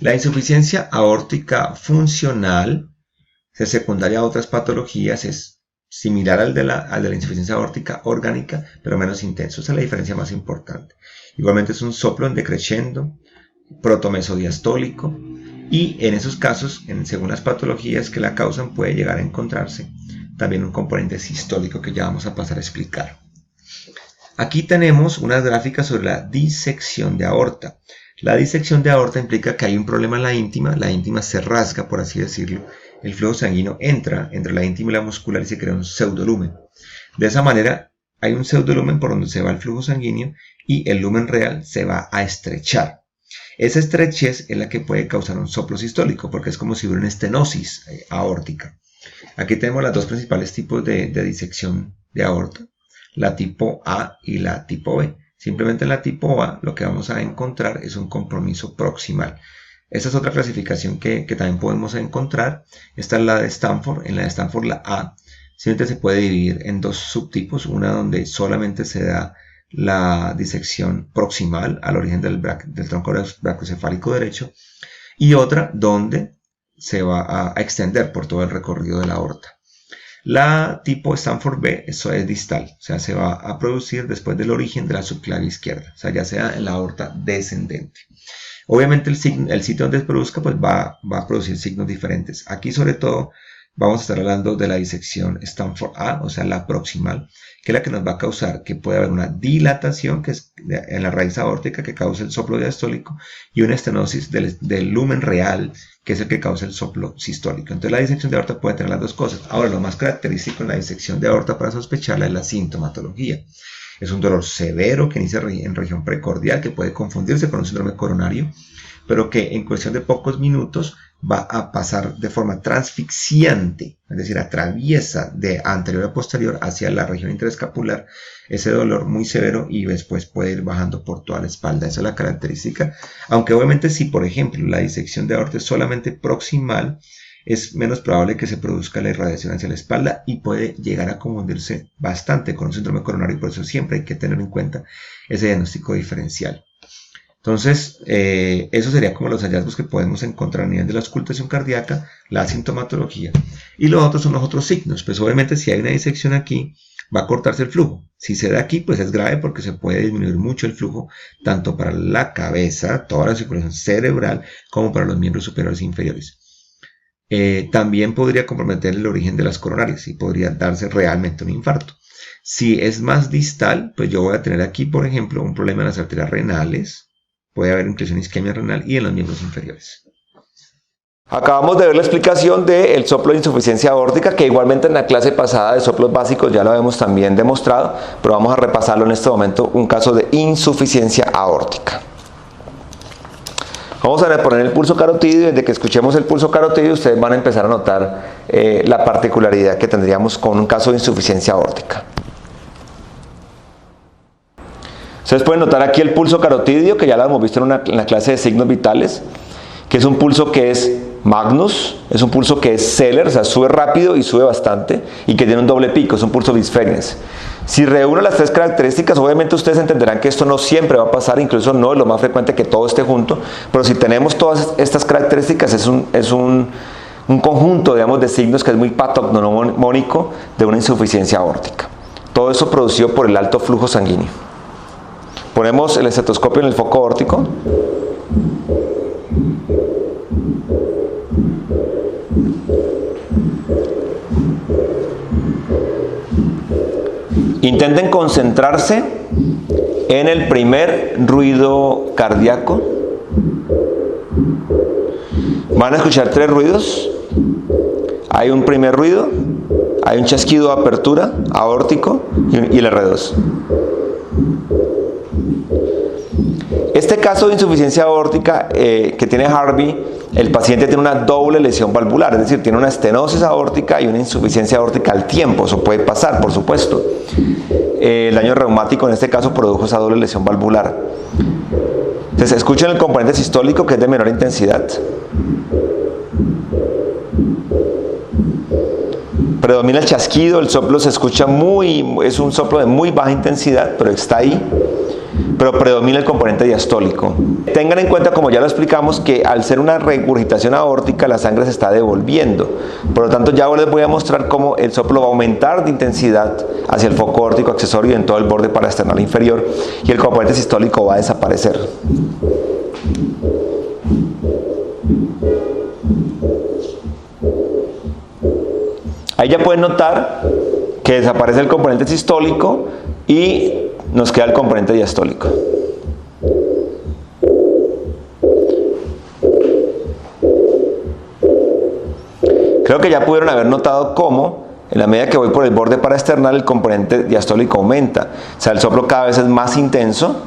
La insuficiencia aórtica funcional, secundaria a otras patologías, es similar al de la insuficiencia aórtica orgánica, pero menos intenso. Esa es la diferencia más importante. Igualmente es un soplo en decreciendo, protomesodiastólico, y en esos casos, según las patologías que la causan, puede llegar a encontrarse también un componente sistólico que ya vamos a pasar a explicar. Aquí tenemos unas gráficas sobre la disección de aorta. La disección de aorta implica que hay un problema en la íntima se rasga, por así decirlo, el flujo sanguíneo entra entre la íntima y la muscular y se crea un pseudolumen. De esa manera hay un pseudolumen por donde se va el flujo sanguíneo y el lumen real se va a estrechar. Esa estrechez es la que puede causar un soplo sistólico, porque es como si hubiera una estenosis aórtica. Aquí tenemos los dos principales tipos de disección de aorta, la tipo A y la tipo B. Simplemente en la tipo A lo que vamos a encontrar es un compromiso proximal. Esta es otra clasificación que también podemos encontrar. Esta es la de Stanford. En la de Stanford, la A simplemente se puede dividir en dos subtipos. Una donde solamente se da la disección proximal al origen del tronco brachiocefálico derecho, y otra donde se va a extender por todo el recorrido de la aorta. La tipo Stanford B, eso es distal, o sea, se va a producir después del origen de la subclavia izquierda, o sea, ya sea en la aorta descendente. Obviamente el sitio donde se produzca pues va a producir signos diferentes. Aquí sobre todo vamos a estar hablando de la disección Stanford A, o sea, la proximal, que es la que nos va a causar que puede haber una dilatación que es en la raíz aórtica que causa el soplo diastólico y una estenosis del lumen real que es el que causa el soplo sistólico. Entonces la disección de aorta puede tener las dos cosas. Ahora, lo más característico en la disección de aorta para sospecharla es la sintomatología. Es un dolor severo que inicia en región precordial, que puede confundirse con un síndrome coronario, pero que en cuestión de pocos minutos va a pasar de forma transfixiante, es decir, atraviesa de anterior a posterior hacia la región interescapular ese dolor muy severo y después puede ir bajando por toda la espalda. Esa es la característica, aunque obviamente si por ejemplo la disección de aorta es solamente proximal, es menos probable que se produzca la irradiación hacia la espalda y puede llegar a confundirse bastante con un síndrome coronario, por eso siempre hay que tener en cuenta ese diagnóstico diferencial. Entonces, eso sería como los hallazgos que podemos encontrar a nivel de la auscultación cardíaca, la sintomatología. Y los otros son los otros signos. Pues obviamente si hay una disección aquí, va a cortarse el flujo. Si se da aquí, pues es grave porque se puede disminuir mucho el flujo, tanto para la cabeza, toda la circulación cerebral, como para los miembros superiores e inferiores. También podría comprometer el origen de las coronarias y podría darse realmente un infarto. Si es más distal, pues yo voy a tener aquí, por ejemplo, un problema en las arterias renales. Puede haber inclusión isquemia renal y en los miembros inferiores. Acabamos de ver la explicación del soplo de insuficiencia aórtica, que igualmente en la clase pasada de soplos básicos ya lo habíamos también demostrado, pero vamos a repasarlo en este momento, un caso de insuficiencia aórtica. Vamos a poner el pulso carotídeo y desde que escuchemos el pulso carotídeo ustedes van a empezar a notar la particularidad que tendríamos con un caso de insuficiencia aórtica. Ustedes pueden notar aquí el pulso carotídeo, que ya lo hemos visto en la clase de signos vitales, que es un pulso que es Magnus, es un pulso que es Zeller, o sea, sube rápido y sube bastante, y que tiene un doble pico, es un pulso Bispheriens. Si reúne las tres características, obviamente ustedes entenderán que esto no siempre va a pasar, incluso no es lo más frecuente que todo esté junto, pero si tenemos todas estas características, es un conjunto, digamos, de signos que es muy patognomónico de una insuficiencia aórtica. Todo eso producido por el alto flujo sanguíneo. Ponemos el estetoscopio en el foco aórtico. Intenten concentrarse en el primer ruido cardíaco. Van a escuchar tres ruidos. Hay un primer ruido, hay un chasquido de apertura aórtico y el R2. Este caso de insuficiencia aórtica que tiene Harvey, el paciente tiene una doble lesión valvular, es decir, tiene una estenosis aórtica y una insuficiencia aórtica al tiempo. Eso puede pasar, por supuesto. El daño reumático en este caso produjo esa doble lesión valvular. Entonces, escuchen el componente sistólico, que es de menor intensidad. Predomina el chasquido, el soplo se escucha es un soplo de muy baja intensidad, pero está ahí. Pero predomina el componente diastólico. Tengan en cuenta, como ya lo explicamos, que al ser una regurgitación aórtica, la sangre se está devolviendo. Por lo tanto, ya les voy a mostrar cómo el soplo va a aumentar de intensidad hacia el foco aórtico accesorio y en todo el borde paraesternal inferior, y el componente sistólico va a desaparecer. Ahí ya pueden notar que desaparece el componente sistólico y nos queda el componente diastólico. Creo que ya pudieron haber notado cómo, en la medida que voy por el borde paraesternal, el componente diastólico aumenta. O sea, el soplo cada vez es más intenso.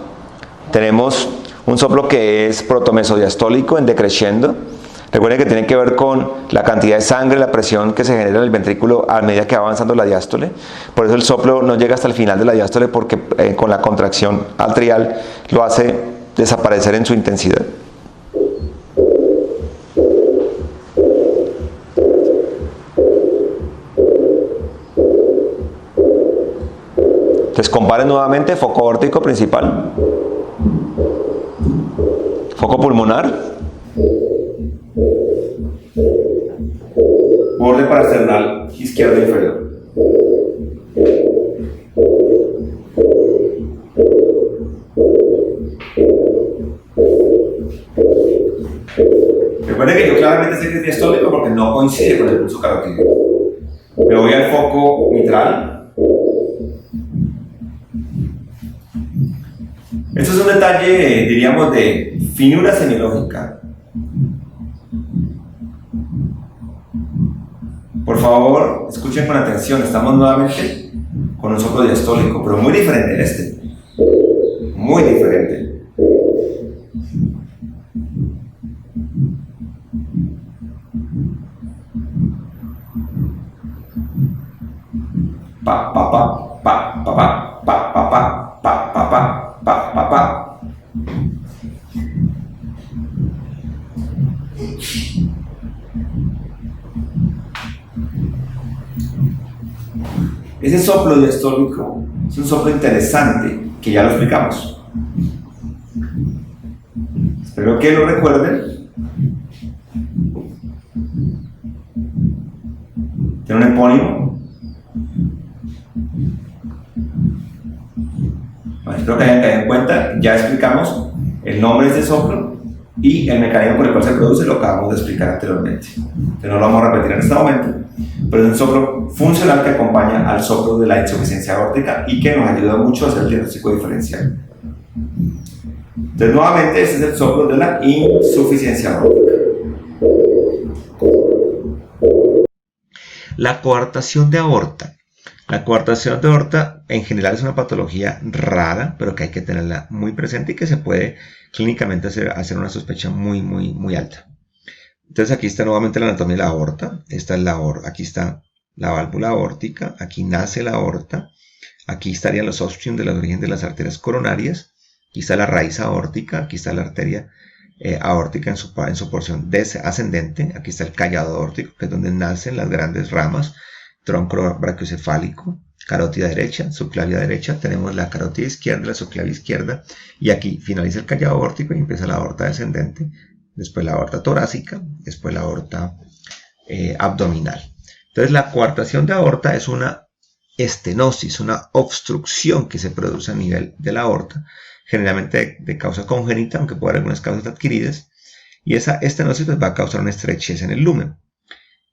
Tenemos un soplo que es protomesodiastólico en decreciendo. Recuerden que tiene que ver con la cantidad de sangre, la presión que se genera en el ventrículo a medida que va avanzando la diástole. Por eso el soplo no llega hasta el final de la diástole, porque con la contracción atrial lo hace desaparecer en su intensidad. Entonces comparen nuevamente foco aórtico principal, foco pulmonar, borde paraesternal izquierdo inferior. Recuerden que yo claramente sé que es diastólico porque no coincide con el pulso carotídeo. Me voy al foco mitral. Esto es un detalle, diríamos, de finura semiológica. Por favor, escuchen con atención. Estamos nuevamente con un soplo diastólico, pero muy diferente de este. Muy diferente. Pa, pa, pa, pa, pa, pa, pa, pa, pa, pa, pa, pa, pa, pa, pa. Ese soplo diastólico es un soplo interesante que ya lo explicamos. Espero que lo recuerden. Tiene un epónimo. Bueno, espero que hayan caído en cuenta. Ya explicamos el nombre de este soplo y el mecanismo por el cual se produce, lo acabamos de explicar anteriormente. Que no lo vamos a repetir en este momento, pero es un soplo funcional que acompaña al soplo de la insuficiencia aórtica y que nos ayuda mucho a hacer el diagnóstico diferencial. Entonces, nuevamente, este es el soplo de la insuficiencia aórtica. La coartación de aorta. La coartación de aorta en general es una patología rara, pero que hay que tenerla muy presente y que se puede clínicamente hacer una sospecha muy alta. Entonces aquí está nuevamente la anatomía de la aorta. Aquí está la válvula aórtica, aquí nace la aorta, aquí estarían los obstium del origen de las arterias coronarias, aquí está la raíz aórtica, aquí está la arteria aórtica en su porción ascendente, aquí está el callado aórtico, que es donde nacen las grandes ramas, tronco brachiocefálico, carótida derecha, subclavia derecha, tenemos la carótida izquierda, la subclavia izquierda, y aquí finaliza el callado aórtico y empieza la aorta descendente, después la aorta torácica, después la aorta abdominal. Entonces la coartación de aorta es una estenosis, una obstrucción que se produce a nivel de la aorta, generalmente de causa congénita, aunque puede haber algunas causas adquiridas, y esa estenosis va a causar una estrechez en el lumen.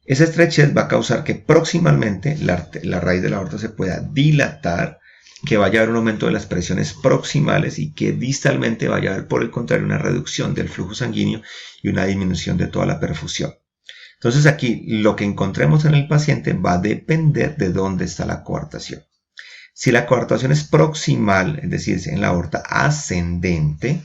Esa estrechez va a causar que proximalmente la raíz de la aorta se pueda dilatar, que vaya a haber un aumento de las presiones proximales y que distalmente vaya a haber, por el contrario, una reducción del flujo sanguíneo y una disminución de toda la perfusión. Entonces aquí lo que encontremos en el paciente va a depender de dónde está la coartación. Si la coartación es proximal, es decir, en la aorta ascendente,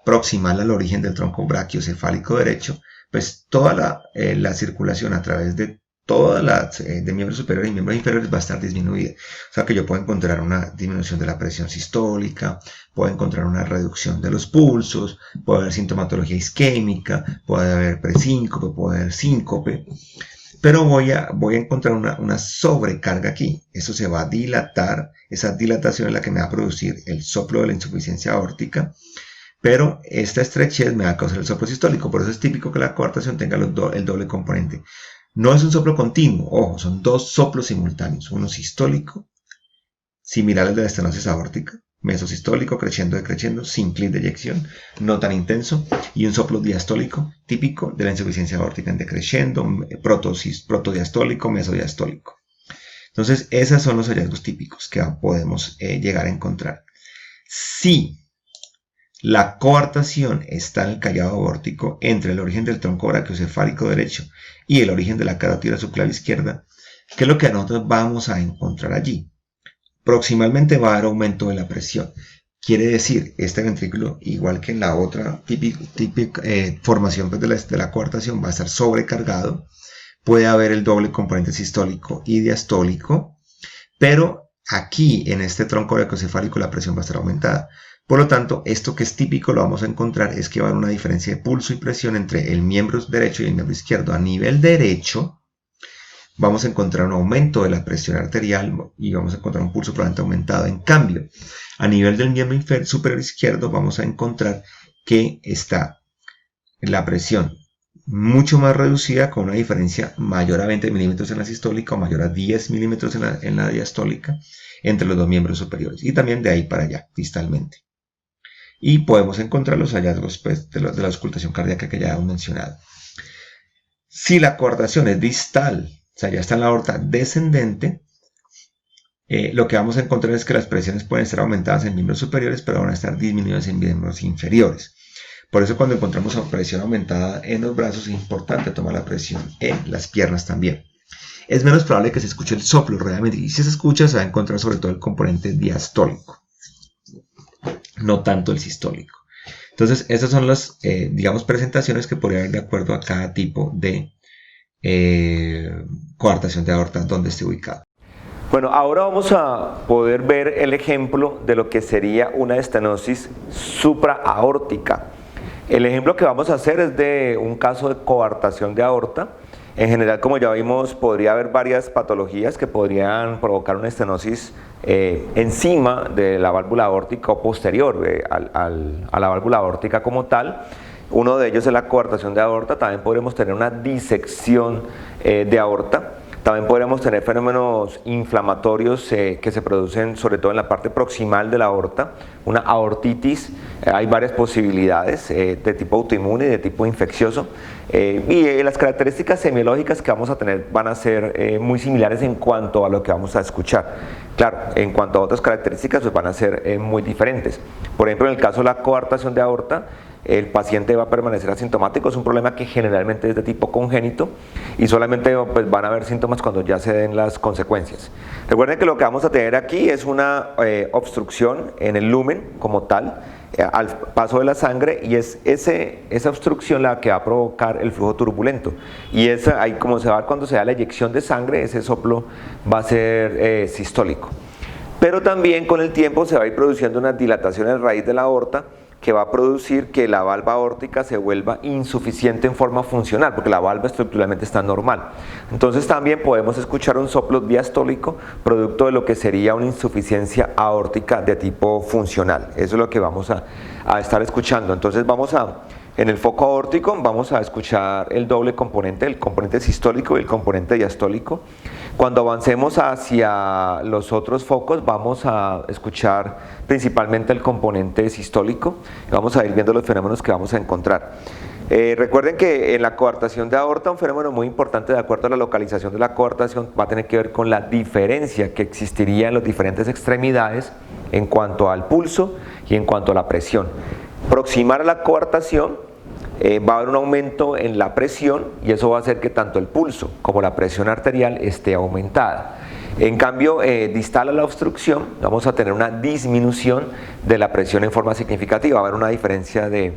proximal al origen del tronco brachiocefálico derecho, pues toda la circulación a través de todas las de miembros superiores y miembros inferiores va a estar disminuida. O sea que yo puedo encontrar una disminución de la presión sistólica, puedo encontrar una reducción de los pulsos, puede haber sintomatología isquémica, puede haber presíncope, puede haber síncope, pero voy a encontrar una sobrecarga aquí. Eso se va a dilatar, esa dilatación es la que me va a producir el soplo de la insuficiencia aórtica, pero esta estrechez me va a causar el soplo sistólico. Por eso es típico que la coartación tenga el doble componente. No es un soplo continuo, ojo, son dos soplos simultáneos, uno sistólico, similar al de la estenosis aórtica, mesosistólico, creciendo, decreciendo, sin clic de eyección, no tan intenso, y un soplo diastólico, típico de la insuficiencia aórtica en decreciendo, protodiastólico, mesodiastólico. Entonces, esos son los hallazgos típicos que podemos llegar a encontrar. Si la coartación está en el callado aórtico entre el origen del tronco brachiocefálico derecho y el origen de la carótida subclaviana izquierda, ¿qué es lo que nosotros vamos a encontrar allí? Proximalmente va a haber aumento de la presión. Quiere decir, este ventrículo, igual que en la otra típica formación pues, de la coartación, va a estar sobrecargado. Puede haber el doble componente sistólico y diastólico, pero aquí en este tronco brachiocefálico la presión va a estar aumentada. Por lo tanto, esto que es típico lo vamos a encontrar es que va a haber una diferencia de pulso y presión entre el miembro derecho y el miembro izquierdo. A nivel derecho vamos a encontrar un aumento de la presión arterial y vamos a encontrar un pulso probablemente aumentado. En cambio, a nivel del miembro superior izquierdo vamos a encontrar que está la presión mucho más reducida, con una diferencia mayor a 20 milímetros en la sistólica o mayor a 10 milímetros en la diastólica entre los dos miembros superiores, y también de ahí para allá, distalmente. Y podemos encontrar los hallazgos pues, de la auscultación cardíaca que ya hemos mencionado. Si la coartación es distal, o sea, ya está en la aorta descendente, lo que vamos a encontrar es que las presiones pueden estar aumentadas en miembros superiores, pero van a estar disminuidas en miembros inferiores. Por eso cuando encontramos presión aumentada en los brazos es importante tomar la presión en las piernas también. Es menos probable que se escuche el soplo realmente, y si se escucha se va a encontrar sobre todo el componente diastólico, no tanto el sistólico. Entonces esas son las, digamos, presentaciones que podría haber de acuerdo a cada tipo de coartación de aorta donde esté ubicado. Bueno, ahora vamos a poder ver el ejemplo de lo que sería una estenosis supraaórtica. El ejemplo que vamos a hacer es de un caso de coartación de aorta. En general, como ya vimos, podría haber varias patologías que podrían provocar una estenosis encima de la válvula aórtica o posterior a la válvula aórtica como tal. Uno de ellos es la coartación de aorta. También podríamos tener una disección de aorta. También podríamos tener fenómenos inflamatorios que se producen sobre todo en la parte proximal de la aorta, una aortitis. Hay varias posibilidades de tipo autoinmune y de tipo infeccioso. Y las características semiológicas que vamos a tener van a ser muy similares en cuanto a lo que vamos a escuchar. Claro, en cuanto a otras características pues van a ser muy diferentes. Por ejemplo, en el caso de la coartación de aorta, el paciente va a permanecer asintomático. Es un problema que generalmente es de tipo congénito y solamente pues, van a haber síntomas cuando ya se den las consecuencias. Recuerden que lo que vamos a tener aquí es una obstrucción en el lumen como tal, al paso de la sangre, y es esa obstrucción la que va a provocar el flujo turbulento, y ahí como se va a ver cuando se da la eyección de sangre, ese soplo va a ser sistólico. Pero también con el tiempo se va a ir produciendo una dilatación en raíz de la aorta que va a producir que la valva aórtica se vuelva insuficiente en forma funcional, porque la valva estructuralmente está normal. Entonces también podemos escuchar un soplo diastólico producto de lo que sería una insuficiencia aórtica de tipo funcional. Eso es lo que vamos a estar escuchando. Entonces en el foco aórtico vamos a escuchar el doble componente, el componente sistólico y el componente diastólico. Cuando avancemos hacia los otros focos vamos a escuchar principalmente el componente sistólico. Vamos a ir viendo los fenómenos que vamos a encontrar. Recuerden que en la coartación de aorta un fenómeno muy importante de acuerdo a la localización de la coartación va a tener que ver con la diferencia que existiría en las diferentes extremidades en cuanto al pulso y en cuanto a la presión. Proximar a la coartación va a haber un aumento en la presión y eso va a hacer que tanto el pulso como la presión arterial esté aumentada. En cambio, distal a la obstrucción, vamos a tener una disminución de la presión en forma significativa, va a haber una diferencia de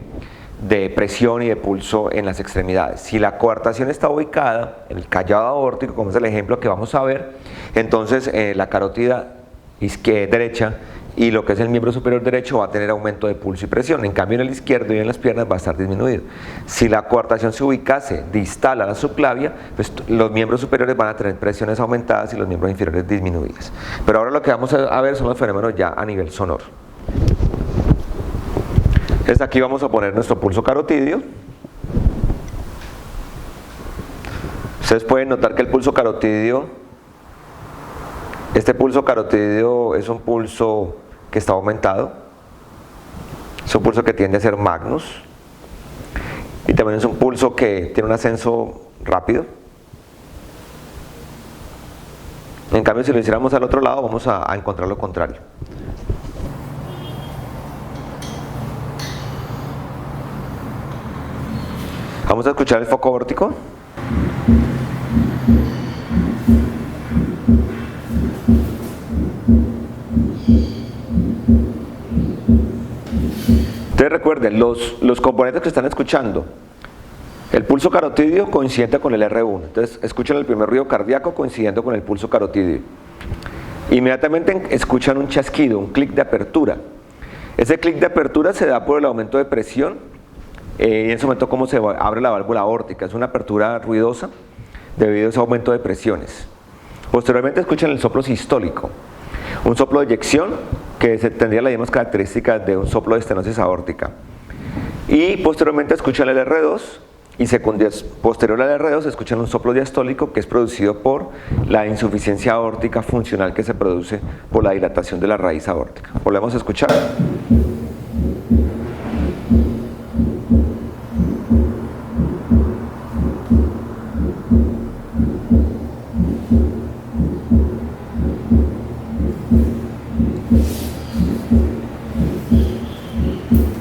presión y de pulso en las extremidades. Si la coartación está ubicada en el callado aórtico, como es el ejemplo que vamos a ver, entonces la carótida derecha y lo que es el miembro superior derecho va a tener aumento de pulso y presión. En cambio, en el izquierdo y en las piernas va a estar disminuido. Si la coartación se ubicase distal a la subclavia, pues los miembros superiores van a tener presiones aumentadas y los miembros inferiores disminuidas. Pero ahora lo que vamos a ver son los fenómenos ya a nivel sonoro. Entonces aquí vamos a poner nuestro pulso carotidio. Ustedes pueden notar que el pulso carotidio, este pulso carotidio es un pulso que está aumentado, es un pulso que tiende a ser magnus y también es un pulso que tiene un ascenso rápido. En cambio, si lo hiciéramos al otro lado, vamos a encontrar lo contrario. Vamos a escuchar el foco aórtico. Entonces recuerden, los componentes que están escuchando, el pulso carotidio coincidente con el R1. Entonces escuchan el primer ruido cardíaco coincidiendo con el pulso carotidio. Inmediatamente escuchan un chasquido, un clic de apertura. Ese clic de apertura se da por el aumento de presión. En ese momento, como se abre la válvula aórtica, es una apertura ruidosa debido a ese aumento de presiones. Posteriormente escuchan el soplo sistólico, un soplo de eyección que tendría las mismas características de un soplo de estenosis aórtica. Y posteriormente escuchan el R2 y posterior al R2 escuchan un soplo diastólico que es producido por la insuficiencia aórtica funcional que se produce por la dilatación de la raíz aórtica. Volvemos a escuchar.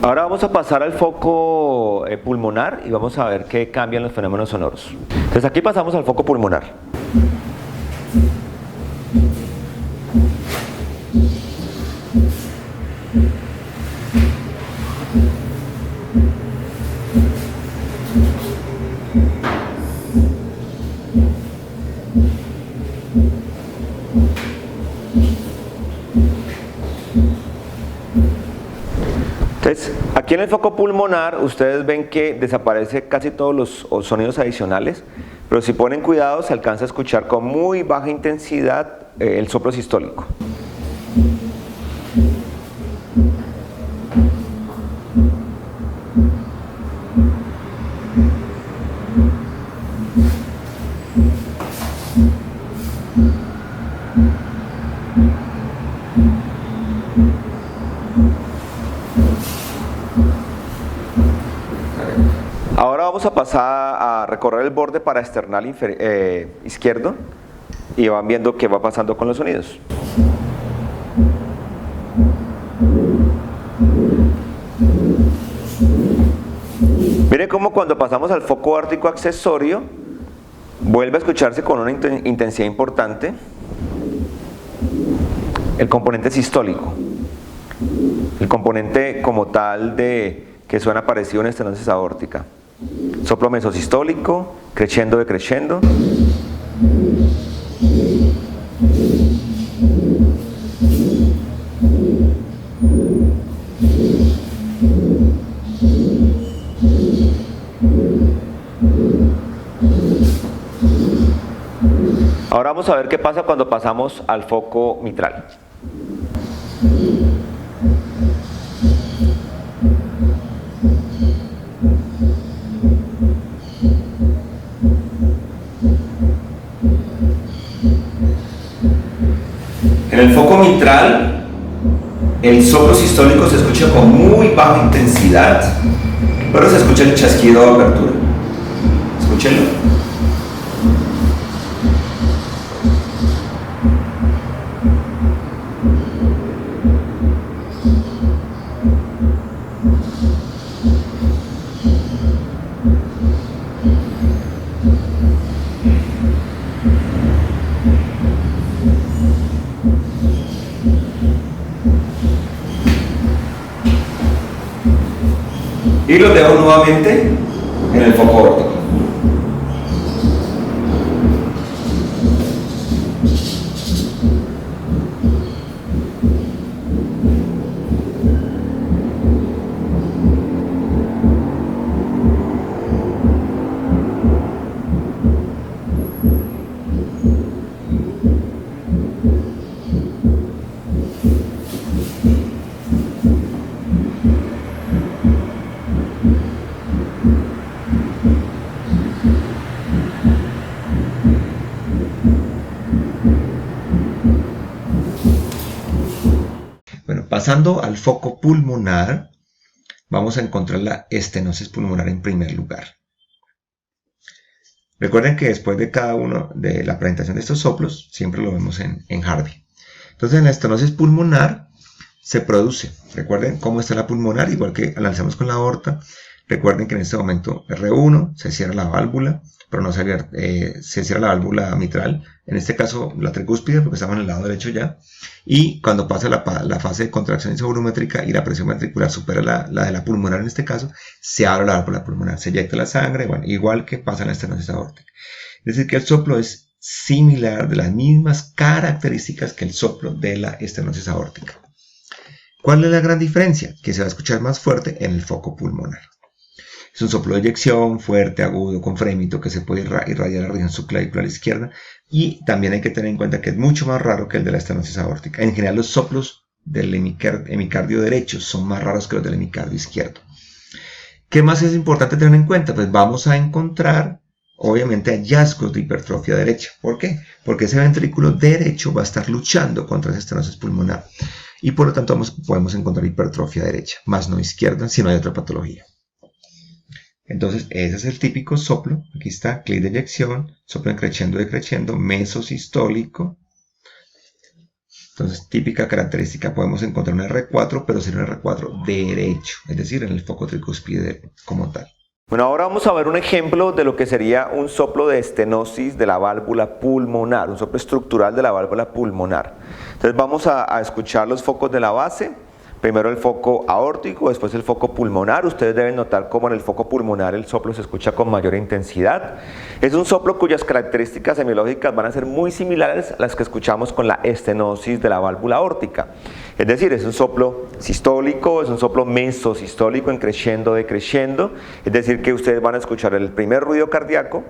Ahora vamos a pasar al foco pulmonar y vamos a ver qué cambian los fenómenos sonoros. Entonces aquí pasamos al foco pulmonar. Entonces, aquí en el foco pulmonar ustedes ven que desaparece casi todos los sonidos adicionales, pero si ponen cuidado se alcanza a escuchar con muy baja intensidad el soplo sistólico. Ahora vamos a pasar a recorrer el borde paraesternal izquierdo y van viendo qué va pasando con los sonidos. Miren cómo cuando pasamos al foco aórtico accesorio vuelve a escucharse con una intensidad importante el componente sistólico, el componente como tal que suena parecido en estenosis aórtica. Soplo mesosistólico, crescendo decrescendo. Ahora vamos a ver qué pasa cuando pasamos al foco mitral. En el foco mitral, el soplo sistólico se escucha con muy baja intensidad, pero se escucha el chasquido de apertura. Escúchenlo. Y los dejo nuevamente en el foco órtico. Pasando al foco pulmonar, vamos a encontrar la estenosis pulmonar en primer lugar. Recuerden que después de cada uno de la presentación de estos soplos, siempre lo vemos en Harvey. Entonces, en la estenosis pulmonar se produce, recuerden cómo está la pulmonar, igual que analizamos con la aorta. Recuerden que en este momento R1 se cierra la válvula, pero no se cierra la válvula mitral, en este caso la tricúspide, porque estamos en el lado derecho ya, y cuando pasa la fase de contracción isovolumétrica y la presión ventricular supera la de la pulmonar en este caso, se abre la válvula pulmonar, se eyecta la sangre, bueno, igual que pasa en la estenosis aórtica. Es decir, que el soplo es similar, de las mismas características que el soplo de la estenosis aórtica. ¿Cuál es la gran diferencia? Que se va a escuchar más fuerte en el foco pulmonar. Es un soplo de eyección fuerte, agudo, con frémito, que se puede irradiar la región subclavicular izquierda, y también hay que tener en cuenta que es mucho más raro que el de la estenosis aórtica. En general, los soplos del hemicardio derecho son más raros que los del hemicardio izquierdo. ¿Qué más es importante tener en cuenta? Pues vamos a encontrar, obviamente, hallazgos de hipertrofia derecha. ¿Por qué? Porque ese ventrículo derecho va a estar luchando contra esa estenosis pulmonar, y por lo tanto podemos encontrar hipertrofia derecha, más no izquierda, si no hay otra patología. Entonces, ese es el típico soplo. Aquí está, clic de eyección, soplo en crescendo, decreciendo, mesosistólico. Entonces, típica característica, podemos encontrar un R4, pero sería un R4 derecho, es decir, en el foco tricúspide como tal. Bueno, ahora vamos a ver un ejemplo de lo que sería un soplo de estenosis de la válvula pulmonar, un soplo estructural de la válvula pulmonar. Entonces, vamos a escuchar los focos de la base. Primero el foco aórtico, después el foco pulmonar. Ustedes deben notar cómo en el foco pulmonar el soplo se escucha con mayor intensidad. Es un soplo cuyas características semiológicas van a ser muy similares a las que escuchamos con la estenosis de la válvula aórtica. Es decir, es un soplo sistólico, es un soplo mesosistólico en crescendo, decreciendo. Es decir, que ustedes van a escuchar el primer ruido cardíaco,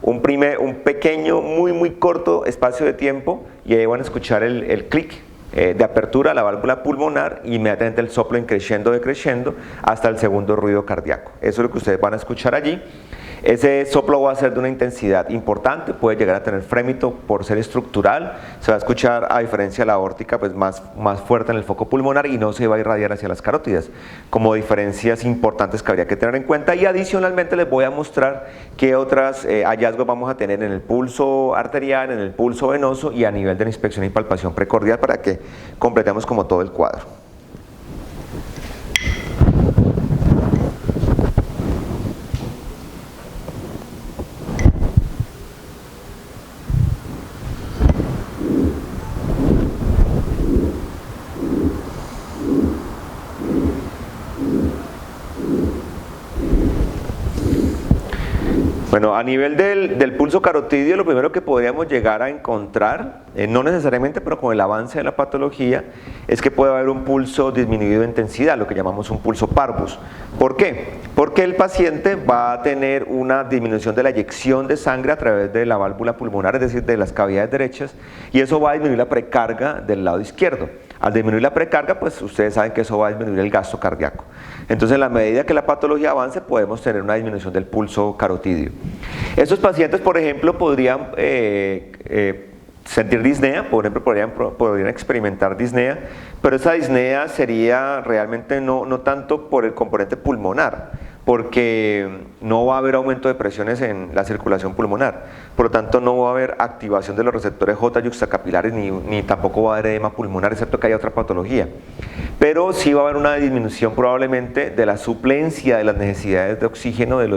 un pequeño, muy corto espacio de tiempo, y ahí van a escuchar el clic de apertura a la válvula pulmonar, e inmediatamente el soplo en crescendo, decreciendo, hasta el segundo ruido cardíaco. Eso es lo que ustedes van a escuchar allí. Ese soplo va a ser de una intensidad importante, puede llegar a tener frémito por ser estructural, se va a escuchar, a diferencia de la aórtica, pues más fuerte en el foco pulmonar, y no se va a irradiar hacia las carótidas, como diferencias importantes que habría que tener en cuenta. Y adicionalmente les voy a mostrar qué otros hallazgos vamos a tener en el pulso arterial, en el pulso venoso y a nivel de la inspección y palpación precordial, para que completemos como todo el cuadro. Bueno, a nivel del pulso carotidio, lo primero que podríamos llegar a encontrar, no necesariamente, pero con el avance de la patología, es que puede haber un pulso disminuido de intensidad, lo que llamamos un pulso parvus. ¿Por qué? Porque el paciente va a tener una disminución de la eyección de sangre a través de la válvula pulmonar, es decir, de las cavidades derechas, y eso va a disminuir la precarga del lado izquierdo. Al disminuir la precarga, pues ustedes saben que eso va a disminuir el gasto cardíaco. Entonces, en la medida que la patología avance, podemos tener una disminución del pulso carotidio. Estos pacientes, por ejemplo, podrían sentir disnea, por ejemplo, podrían experimentar disnea, pero esa disnea sería realmente no tanto por el componente pulmonar, porque no va a haber aumento de presiones en la circulación pulmonar, por lo tanto no va a haber activación de los receptores J yuxtacapilares, ni tampoco va a haber edema pulmonar, excepto que haya otra patología. Pero sí va a haber una disminución probablemente de la suplencia de las necesidades de oxígeno de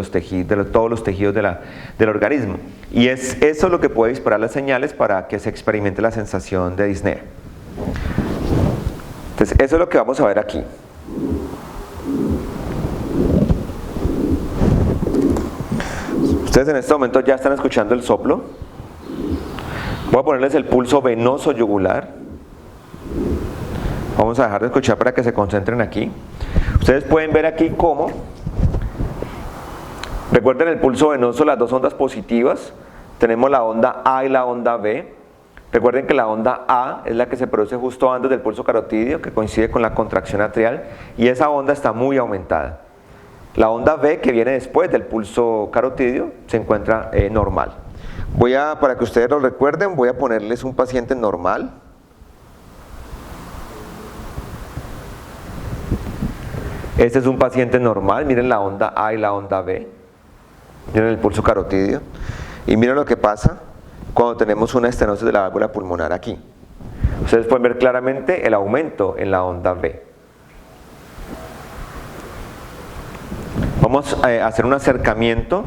todos los tejidos del organismo, y es eso lo que puede disparar las señales para que se experimente la sensación de disnea. Entonces, eso es lo que vamos a ver aquí. Ustedes en este momento ya están escuchando el soplo. Voy a ponerles el pulso venoso yugular. Vamos a dejar de escuchar para que se concentren aquí. Ustedes pueden ver aquí cómo, recuerden el pulso venoso, las dos ondas positivas. Tenemos la onda A y la onda B. Recuerden que la onda A es la que se produce justo antes del pulso carotidio, que coincide con la contracción atrial, y esa onda está muy aumentada. La onda B, que viene después del pulso carotidio, se encuentra normal. Para que ustedes lo recuerden, voy a ponerles un paciente normal. Este es un paciente normal, miren la onda A y la onda B. Miren el pulso carotidio. Y miren lo que pasa cuando tenemos una estenosis de la válvula pulmonar aquí. Ustedes pueden ver claramente el aumento en la onda B. Vamos a hacer un acercamiento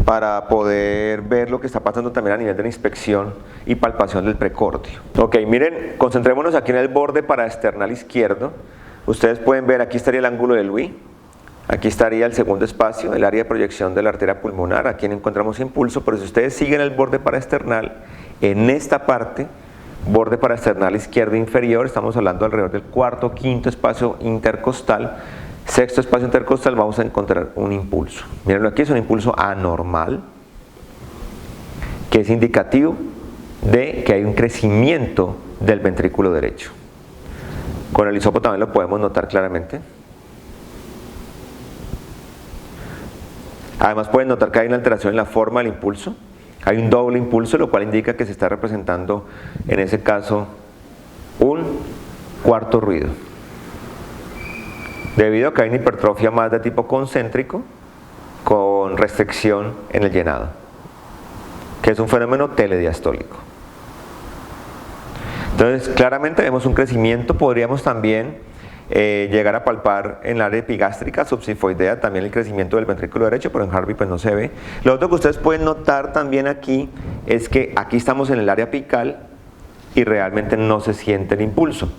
para poder ver lo que está pasando también a nivel de la inspección y palpación del precordio. Ok, miren, concentrémonos aquí en el borde paraesternal izquierdo. Ustedes pueden ver, aquí estaría el ángulo de Louis, aquí estaría el segundo espacio, el área de proyección de la arteria pulmonar, aquí encontramos impulso, pero si ustedes siguen el borde paraesternal, en esta parte, borde paraesternal izquierdo inferior, estamos hablando alrededor del cuarto, quinto espacio intercostal, sexto espacio intercostal, vamos a encontrar un impulso. Miren, aquí es un impulso anormal, que es indicativo de que hay un crecimiento del ventrículo derecho. Con el hisopo también lo podemos notar claramente. Además pueden notar que hay una alteración en la forma del impulso. Hay un doble impulso, lo cual indica que se está representando, en ese caso, un cuarto ruido. Debido a que hay una hipertrofia más de tipo concéntrico, con restricción en el llenado, que es un fenómeno telediastólico. Entonces, claramente vemos un crecimiento. Podríamos también llegar a palpar en la área epigástrica subsifoidea también el crecimiento del ventrículo derecho, pero en Harvey pues no se ve. Lo otro que ustedes pueden notar también aquí es que aquí estamos en el área apical y realmente no se siente el impulso.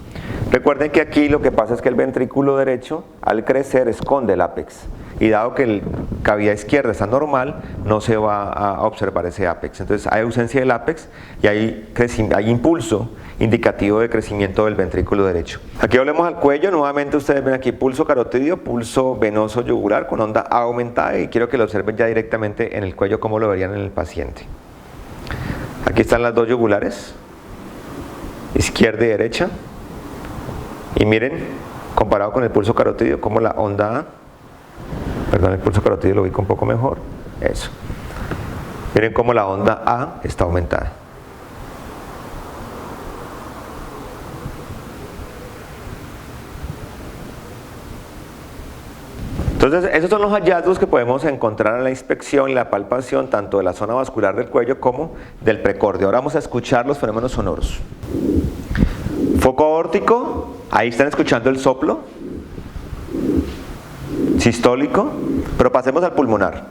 Recuerden que aquí lo que pasa es que el ventrículo derecho al crecer esconde el ápex, y dado que la cavidad izquierda está normal, no se va a observar ese ápex. Entonces hay ausencia del ápex y hay impulso indicativo de crecimiento del ventrículo derecho. Aquí volvemos al cuello. Nuevamente ustedes ven aquí pulso carotidio, pulso venoso yugular con onda A aumentada, y quiero que lo observen ya directamente en el cuello como lo verían en el paciente. Aquí están las dos yugulares, izquierda y derecha, y miren, comparado con el pulso carotidio, como la onda A, perdón, el pulso carotidio lo ubico un poco mejor, eso. Miren cómo la onda A está aumentada. Entonces, esos son los hallazgos que podemos encontrar en la inspección y la palpación, tanto de la zona vascular del cuello como del precordio. Ahora vamos a escuchar los fenómenos sonoros. Foco aórtico, ahí están escuchando el soplo. Sistólico, pero pasemos al pulmonar.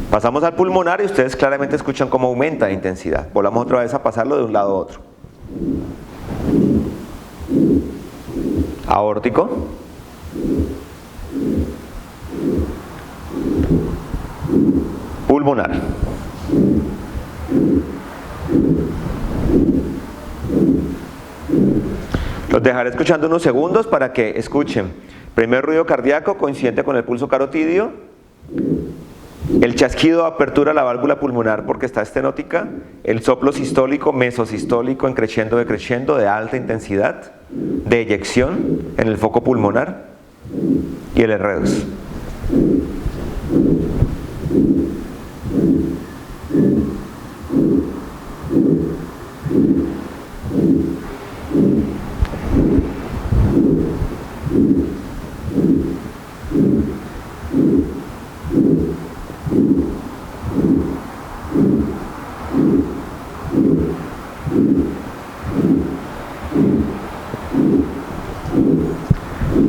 Pasamos al pulmonar y ustedes claramente escuchan cómo aumenta la intensidad. Volvamos otra vez a pasarlo de un lado a otro. Aórtico. Pulmonar. Los dejaré escuchando unos segundos para que escuchen. Primer ruido cardíaco coincidente con el pulso carotidio. El chasquido de apertura de la válvula pulmonar porque está estenótica. El soplo sistólico, mesosistólico, en crescendo, decreciendo, de alta intensidad, de eyección en el foco pulmonar. Y el R2.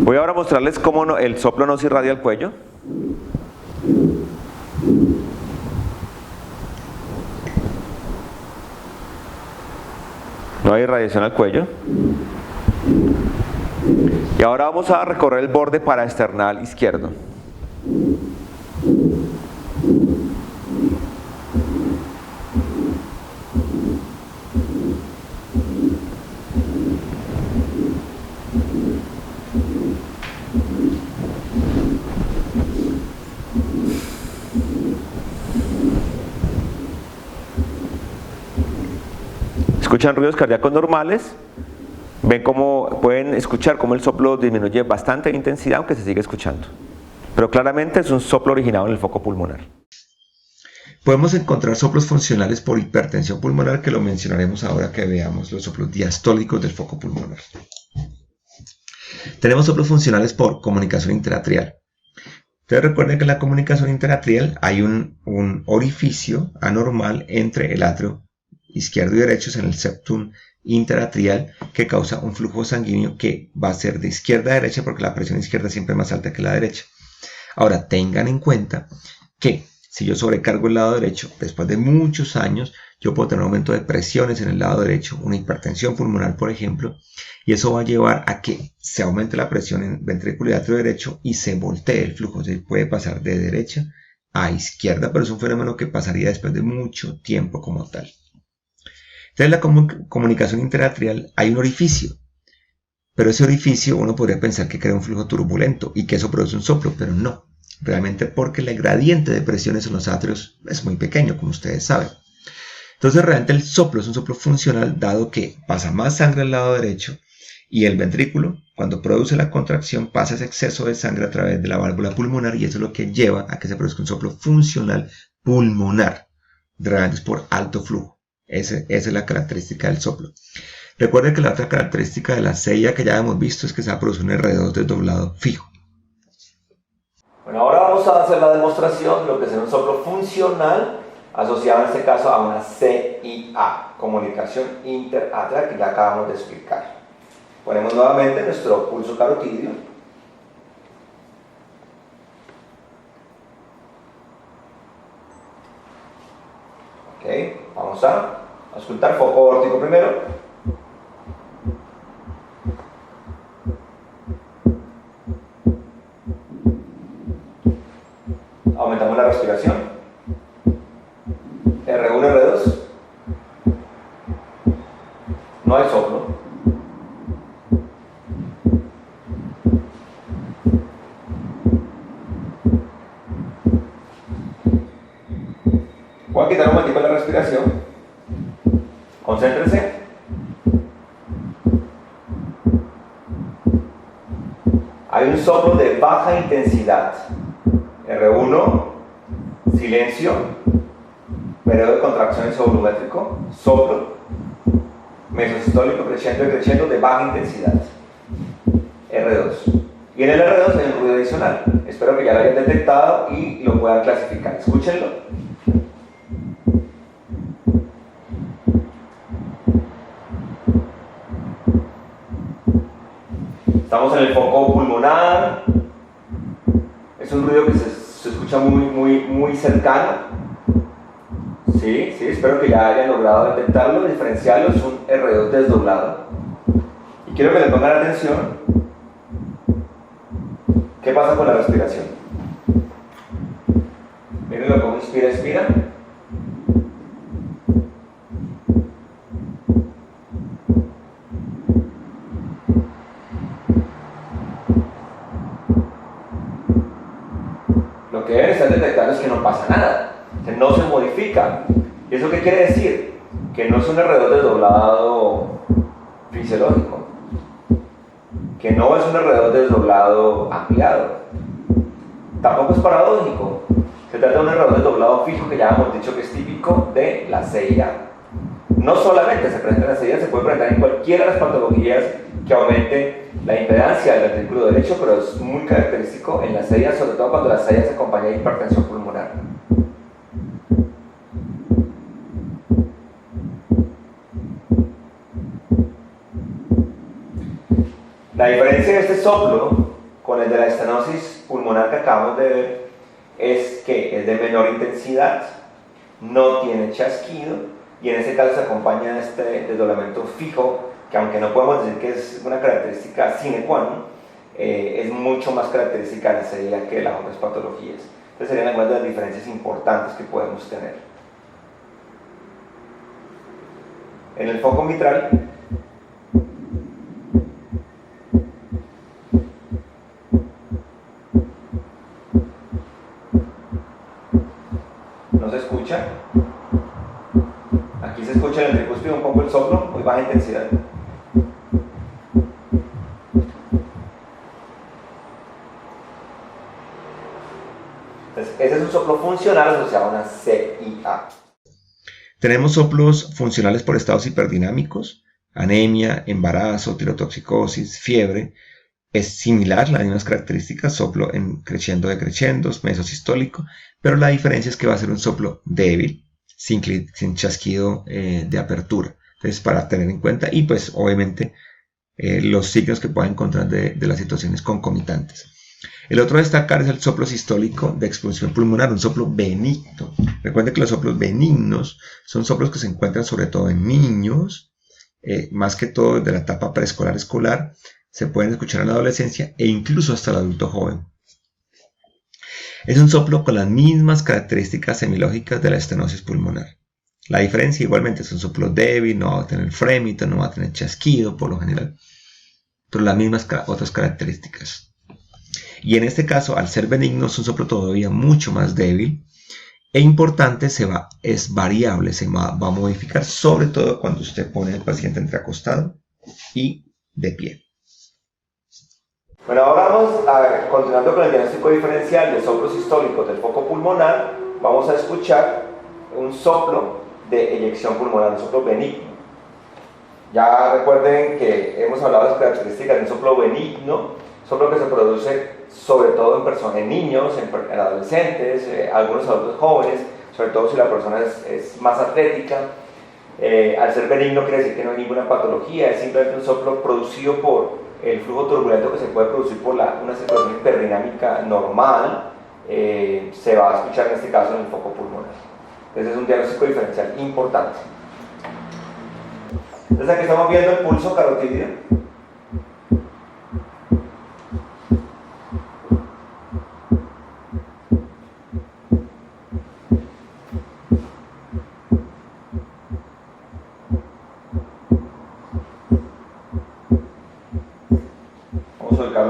Voy ahora a mostrarles cómo el soplo no se irradia al cuello. No hay irradiación al cuello. Y ahora vamos a recorrer el borde paraesternal izquierdo. Escuchan ruidos cardíacos normales. Ven cómo pueden escuchar cómo el soplo disminuye bastante de intensidad, aunque se sigue escuchando. Pero claramente es un soplo originado en el foco pulmonar. Podemos encontrar soplos funcionales por hipertensión pulmonar, que lo mencionaremos ahora que veamos los soplos diastólicos del foco pulmonar. Tenemos soplos funcionales por comunicación interatrial. Ustedes recuerden que en la comunicación interatrial hay un orificio anormal entre el atrio izquierdo y derecho, en el septum interatrial, que causa un flujo sanguíneo que va a ser de izquierda a derecha, porque la presión izquierda siempre es más alta que la derecha. Ahora, tengan en cuenta que si yo sobrecargo el lado derecho, después de muchos años, yo puedo tener un aumento de presiones en el lado derecho, una hipertensión pulmonar, por ejemplo, y eso va a llevar a que se aumente la presión en ventrículo y atrio derecho y se voltee el flujo. Se puede pasar de derecha a izquierda, pero es un fenómeno que pasaría después de mucho tiempo como tal. Entonces, en la comunicación interatrial hay un orificio, pero ese orificio uno podría pensar que crea un flujo turbulento y que eso produce un soplo, pero no. Realmente porque el gradiente de presiones en los atrios es muy pequeño, como ustedes saben. Entonces, realmente el soplo es un soplo funcional, dado que pasa más sangre al lado derecho y el ventrículo, cuando produce la contracción, pasa ese exceso de sangre a través de la válvula pulmonar, y eso es lo que lleva a que se produzca un soplo funcional pulmonar. Realmente es por alto flujo. Esa es la característica del soplo. Recuerden que la otra característica de la CIA que ya hemos visto es que se va a producir un R2 desdoblado fijo. Bueno, ahora vamos a hacer la demostración de lo que será un soplo funcional asociado en este caso a una CIA, comunicación interatrial, que ya acabamos de explicar. Ponemos nuevamente nuestro pulso carotidio. Ok, vamos a auscultar foco órtico primero. Aumentamos la respiración. R1, R2. No hay soplo. Voy a quitar un momentico la respiración. Concéntrense. Hay un soplo de baja intensidad. R1, silencio, periodo de contracción isovolumétrico, soplo, mesosistólico, crescendo y crescendo de baja intensidad. R2. Y en el R2 hay un ruido adicional. Espero que ya lo hayan detectado y lo puedan clasificar. Escúchenlo. Estamos en el foco pulmonar. Es un ruido que se escucha muy cercano. Sí, espero que ya hayan logrado detectarlo, diferenciarlo. Es un R2 desdoblado. Y quiero que le pongan atención. ¿Qué pasa con la respiración? Mírenlo cómo inspira, expira. Lo que deben estar detectando es que no pasa nada, que no se modifica. ¿Y eso qué quiere decir? Que no es un R2 desdoblado fisiológico, que no es un R2 desdoblado ampliado, tampoco es paradójico. Se trata de un R2 desdoblado fijo, que ya hemos dicho que es típico de la CIA. No solamente se presenta en la CIA, se puede presentar en cualquiera de las patologías que aumente la impedancia del ventrículo derecho, pero es muy característico en la CIA, sobre todo cuando la CIA se acompaña de hipertensión pulmonar. La diferencia de este soplo con el de la estenosis pulmonar que acabamos de ver es que es de menor intensidad, no tiene chasquido, y en este caso se acompaña de este desdoblamiento fijo, que aunque no podemos decir que es una característica sine qua non, es mucho más característica de la CDA que de las otras patologías. Entonces serían algunas de las diferencias importantes que podemos tener. En el foco mitral, no se escucha. Aquí se escucha en el tricúspide un poco el soplo, muy baja intensidad. Entonces, ese es un soplo funcional asociado a una CIA. Tenemos soplos funcionales por estados hiperdinámicos, anemia, embarazo, tirotoxicosis, fiebre. Es similar, las mismas características, soplo en crescendo decrescendos, mesosistólico, pero la diferencia es que va a ser un soplo débil, sin chasquido de apertura. Entonces, para tener en cuenta, y pues obviamente los signos que pueda encontrar de las situaciones concomitantes. El otro a destacar es el soplo sistólico de expulsión pulmonar, un soplo benigno. Recuerden que los soplos benignos son soplos que se encuentran sobre todo en niños, más que todo desde la etapa preescolar escolar, se pueden escuchar en la adolescencia e incluso hasta el adulto joven. Es un soplo con las mismas características semilógicas de la estenosis pulmonar. La diferencia igualmente es un soplo débil, no va a tener frémito, no va a tener chasquido por lo general, pero las mismas otras características. Y en este caso, al ser benigno, es un soplo todavía mucho más débil e importante, es variable, se va a modificar, sobre todo cuando usted pone al paciente entre acostado y de pie. Bueno, ahora vamos continuando con el diagnóstico diferencial de soplos sistólicos del foco pulmonar, vamos a escuchar un soplo de eyección pulmonar, un soplo benigno. Ya recuerden que hemos hablado de las características de un soplo benigno, soplo que se produce sobre todo en niños, en adolescentes, algunos adultos jóvenes, sobre todo si la persona es más atlética. Al ser benigno quiere decir que no hay ninguna patología, es simplemente un soplo producido por el flujo turbulento que se puede producir por una circulación hiperdinámica normal, se va a escuchar en este caso en el foco pulmonar. Ese es un diagnóstico diferencial importante. Entonces aquí estamos viendo el pulso carotídeo.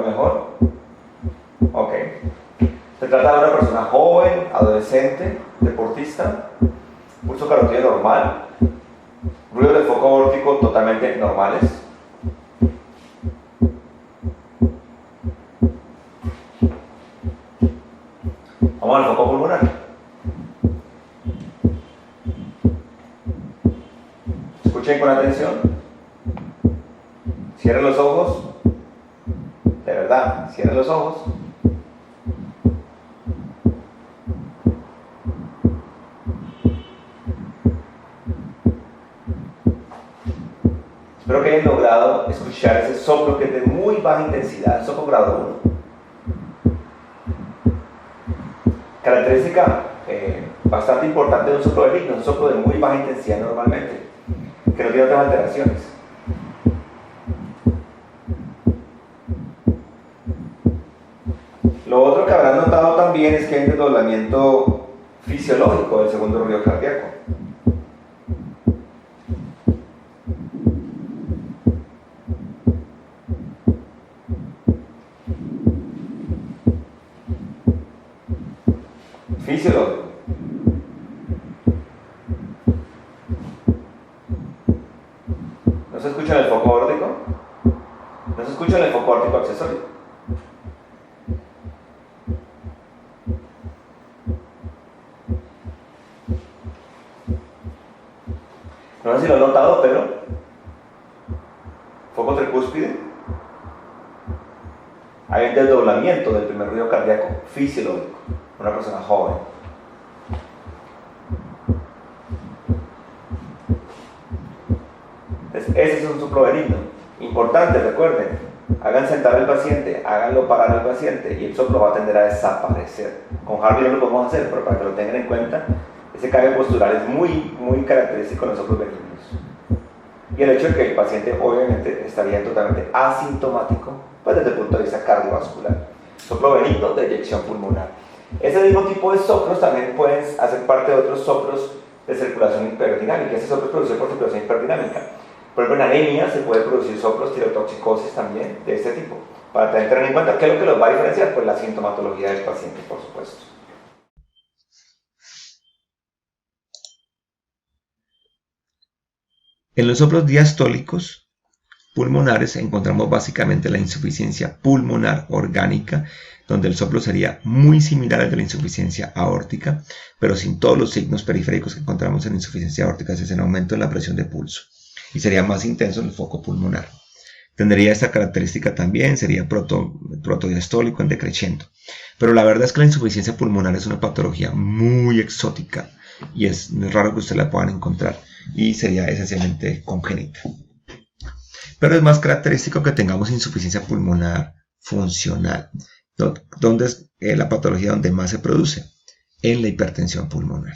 Mejor. Ok. Se trata de una persona joven, adolescente, deportista, pulso carotídeo normal, ruidos del foco órtico totalmente normales. Vamos al foco pulmonar. Escuchen con atención. Cierren los ojos. De verdad, cierren los ojos. Espero que hayan logrado escuchar ese soplo que es de muy baja intensidad, soplo grado 1. Característica bastante importante de un soplo benigno, un soplo de muy baja intensidad normalmente, que no tiene otras alteraciones. Lo otro que habrán notado también es que hay un desdoblamiento fisiológico del segundo ruido cardíaco. Fisiológico. ¿No se escucha en el foco órtico? ¿No se escucha en el foco órtico accesorio? No sé si lo han notado, pero foco tricúspide, hay un desdoblamiento del primer ruido cardíaco fisiológico, una persona joven. Entonces, ese es un soplo benigno. Importante, recuerden, hagan sentar al paciente, háganlo parar al paciente y el soplo va a tender a desaparecer. Con Harvey no lo podemos hacer, pero para que lo tengan en cuenta, ese cambio postural es muy característico en los soplos benignos. y el hecho de que el paciente obviamente estaría totalmente asintomático, pues desde el punto de vista cardiovascular. Soplo benigno de eyección pulmonar. Ese mismo tipo de soplos también pueden hacer parte de otros soplos de circulación hiperdinámica. Ese soplo es producido por circulación hiperdinámica. Por ejemplo, en anemia se puede producir soplos tirotoxicosis también de este tipo. Para tener en cuenta qué es lo que los va a diferenciar, pues la sintomatología del paciente, por supuesto. En los soplos diastólicos pulmonares encontramos básicamente la insuficiencia pulmonar orgánica, donde el soplo sería muy similar al de la insuficiencia aórtica, pero sin todos los signos periféricos que encontramos en insuficiencia aórtica, es decir, en aumento en la presión de pulso, y sería más intenso en el foco pulmonar. Tendría esta característica también, sería protodiastólico en decreciendo. Pero la verdad es que la insuficiencia pulmonar es una patología muy exótica y es raro que ustedes la puedan encontrar y sería esencialmente congénita. Pero es más característico que tengamos insuficiencia pulmonar funcional. ¿Dónde es la patología donde más se produce? En la hipertensión pulmonar.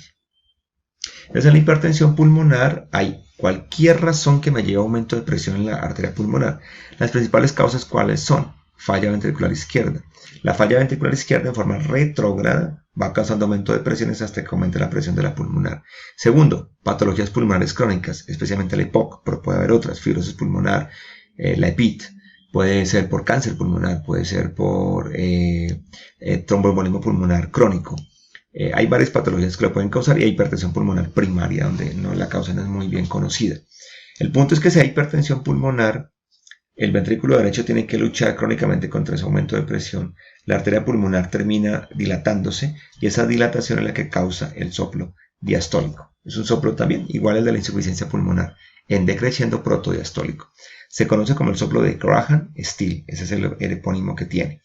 Entonces, en la hipertensión pulmonar hay cualquier razón que me lleve a aumento de presión en la arteria pulmonar. Las principales causas, ¿cuáles son? Falla ventricular izquierda. La falla ventricular izquierda en forma retrógrada va causando aumento de presiones hasta que aumente la presión de la pulmonar. Segundo, patologías pulmonares crónicas, especialmente la EPOC, pero puede haber otras, fibrosis pulmonar, la EPIT. Puede ser por cáncer pulmonar, puede ser por tromboembolismo pulmonar crónico. Hay varias patologías que lo pueden causar y hay hipertensión pulmonar primaria, donde no, la causa no es muy bien conocida. El punto es que si hay hipertensión pulmonar, el ventrículo derecho tiene que luchar crónicamente contra ese aumento de presión. La arteria pulmonar termina dilatándose y esa dilatación es la que causa el soplo diastólico. Es un soplo también igual al de la insuficiencia pulmonar, en decreciendo protodiastólico. Se conoce como el soplo de Graham-Still, ese es el epónimo que tiene.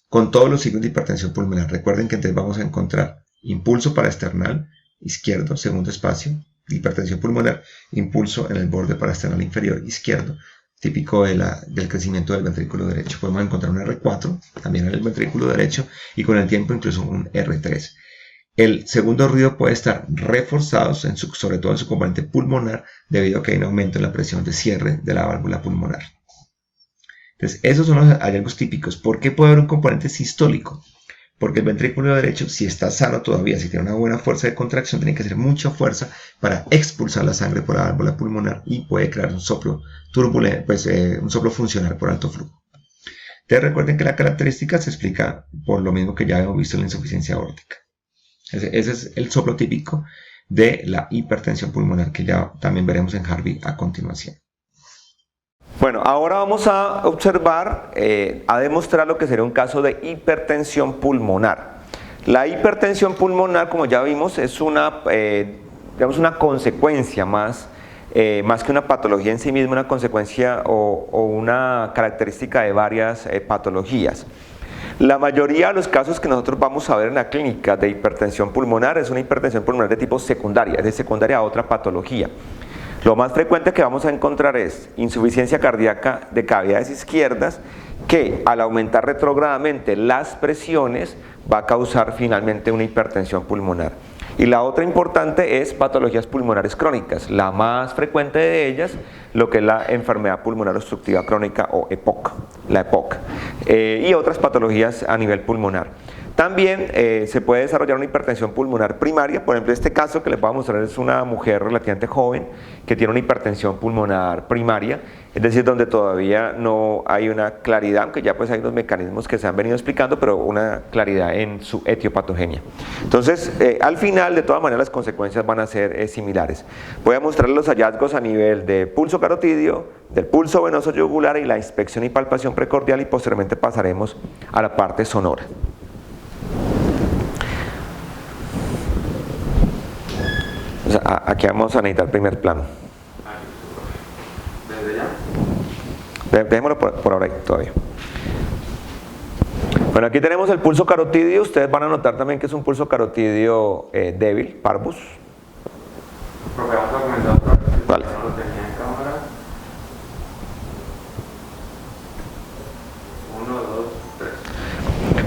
Con todos los signos de hipertensión pulmonar, recuerden que entonces vamos a encontrar impulso paraesternal izquierdo, segundo espacio, hipertensión pulmonar, impulso en el borde paraesternal inferior izquierdo, típico del crecimiento del ventrículo derecho. Podemos encontrar un R4 también en el ventrículo derecho y con el tiempo incluso un R3. El segundo ruido puede estar reforzado, sobre todo en su componente pulmonar, debido a que hay un aumento en la presión de cierre de la válvula pulmonar. Entonces, esos son los hallazgos típicos. ¿Por qué puede haber un componente sistólico? Porque el ventrículo derecho, si está sano todavía, si tiene una buena fuerza de contracción, tiene que hacer mucha fuerza para expulsar la sangre por la válvula pulmonar y puede crear un soplo turbulento, un soplo funcional por alto flujo. Entonces, recuerden que la característica se explica por lo mismo que ya hemos visto en la insuficiencia aórtica. Ese es el soplo típico de la hipertensión pulmonar que ya también veremos en Harvey a continuación. Bueno, ahora vamos a observar, a demostrar lo que sería un caso de hipertensión pulmonar. La hipertensión pulmonar, como ya vimos, es una consecuencia más que una patología en sí misma, una consecuencia o una característica de varias patologías. La mayoría de los casos que nosotros vamos a ver en la clínica de hipertensión pulmonar es una hipertensión pulmonar de tipo secundaria, es de secundaria a otra patología. Lo más frecuente que vamos a encontrar es insuficiencia cardíaca de cavidades izquierdas que al aumentar retrógradamente las presiones va a causar finalmente una hipertensión pulmonar. Y la otra importante es patologías pulmonares crónicas, la más frecuente de ellas, lo que es la enfermedad pulmonar obstructiva crónica o EPOC, la EPOC, y otras patologías a nivel pulmonar. También se puede desarrollar una hipertensión pulmonar primaria. Por ejemplo, este caso que les voy a mostrar es una mujer relativamente joven que tiene una hipertensión pulmonar primaria, es decir, donde todavía no hay una claridad, aunque ya pues hay unos mecanismos que se han venido explicando, pero una claridad en su etiopatogenia. Entonces, al final, de todas maneras, las consecuencias van a ser similares. Voy a mostrarles los hallazgos a nivel de pulso carotidio, del pulso venoso yugular y la inspección y palpación precordial, y posteriormente pasaremos a la parte sonora. O sea, aquí vamos a necesitar el primer plano. ¿Desde ya? Dejémoslo por ahora todavía. Bueno, aquí tenemos el pulso carotidio. Ustedes van a notar también que es un pulso carotidio débil, parvus. Profe, vamos a comenzar otra vez. Vale. No lo tenía en cámara. 1, 2, 3.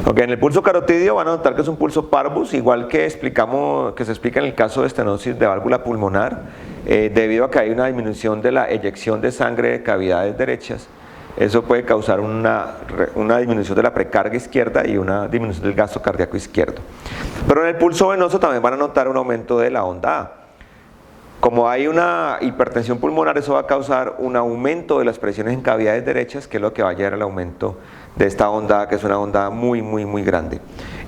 Ok, en el pulso carotidio van a notar que es un pulso parvus, igual que se explica en el caso de estenosis de válvula pulmonar. debido a que hay una disminución de la eyección de sangre de cavidades derechas, eso puede causar una disminución de la precarga izquierda y una disminución del gasto cardíaco izquierdo. Pero en el pulso venoso también van a notar un aumento de la onda A. Como hay una hipertensión pulmonar, eso va a causar un aumento de las presiones en cavidades derechas, que es lo que va a llevar al aumento de esta onda A, que es una onda muy grande.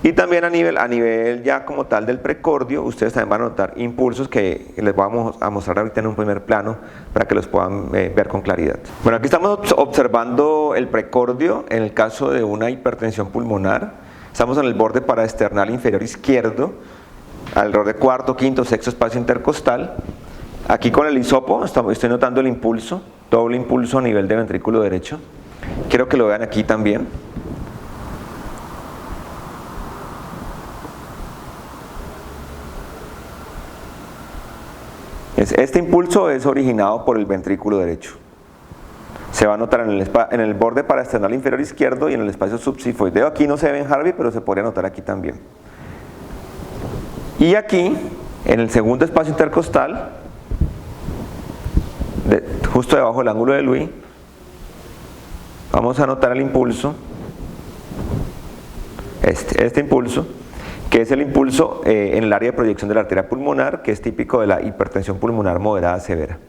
Y también a nivel ya como tal del precordio, ustedes también van a notar impulsos que les vamos a mostrar ahorita en un primer plano para que los puedan ver con claridad. Bueno, aquí estamos observando el precordio en el caso de una hipertensión pulmonar. Estamos en el borde paraesternal inferior izquierdo, alrededor de cuarto, quinto, sexto espacio intercostal. Aquí con el hisopo estoy notando el impulso, doble impulso a nivel de ventrículo derecho. Quiero que lo vean aquí también. Este impulso es originado por el ventrículo derecho. Se va a notar en el borde paraesternal inferior izquierdo y en el espacio subsifoideo. Aquí no se ve en Harvey, pero se podría notar aquí también. Y aquí, en el segundo espacio intercostal, justo debajo del ángulo de Louis, vamos a notar el impulso, este impulso, que es el impulso en el área de proyección de la arteria pulmonar, que es típico de la hipertensión pulmonar moderada severa.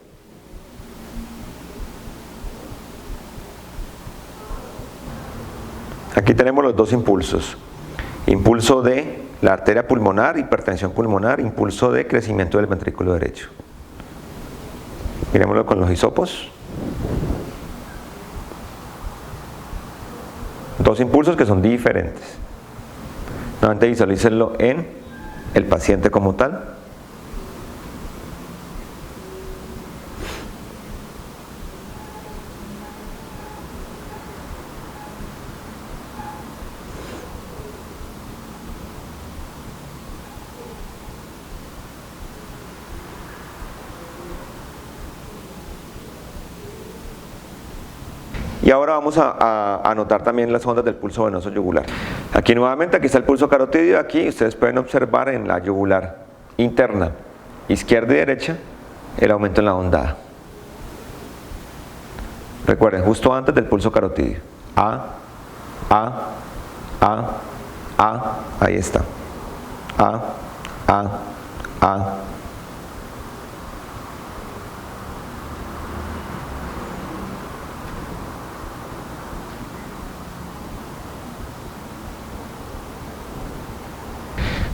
Aquí tenemos los dos impulsos: impulso de la arteria pulmonar, hipertensión pulmonar, impulso de crecimiento del ventrículo derecho. Miremoslo con los hisopos. Dos impulsos que son diferentes. Nuevamente visualícenlo en el paciente como tal. Y ahora vamos a anotar también las ondas del pulso venoso yugular. Aquí nuevamente, aquí está el pulso carotidio. Aquí ustedes pueden observar en la yugular interna, izquierda y derecha, el aumento en la onda A. Recuerden, justo antes del pulso carotidio. A, ahí está. A.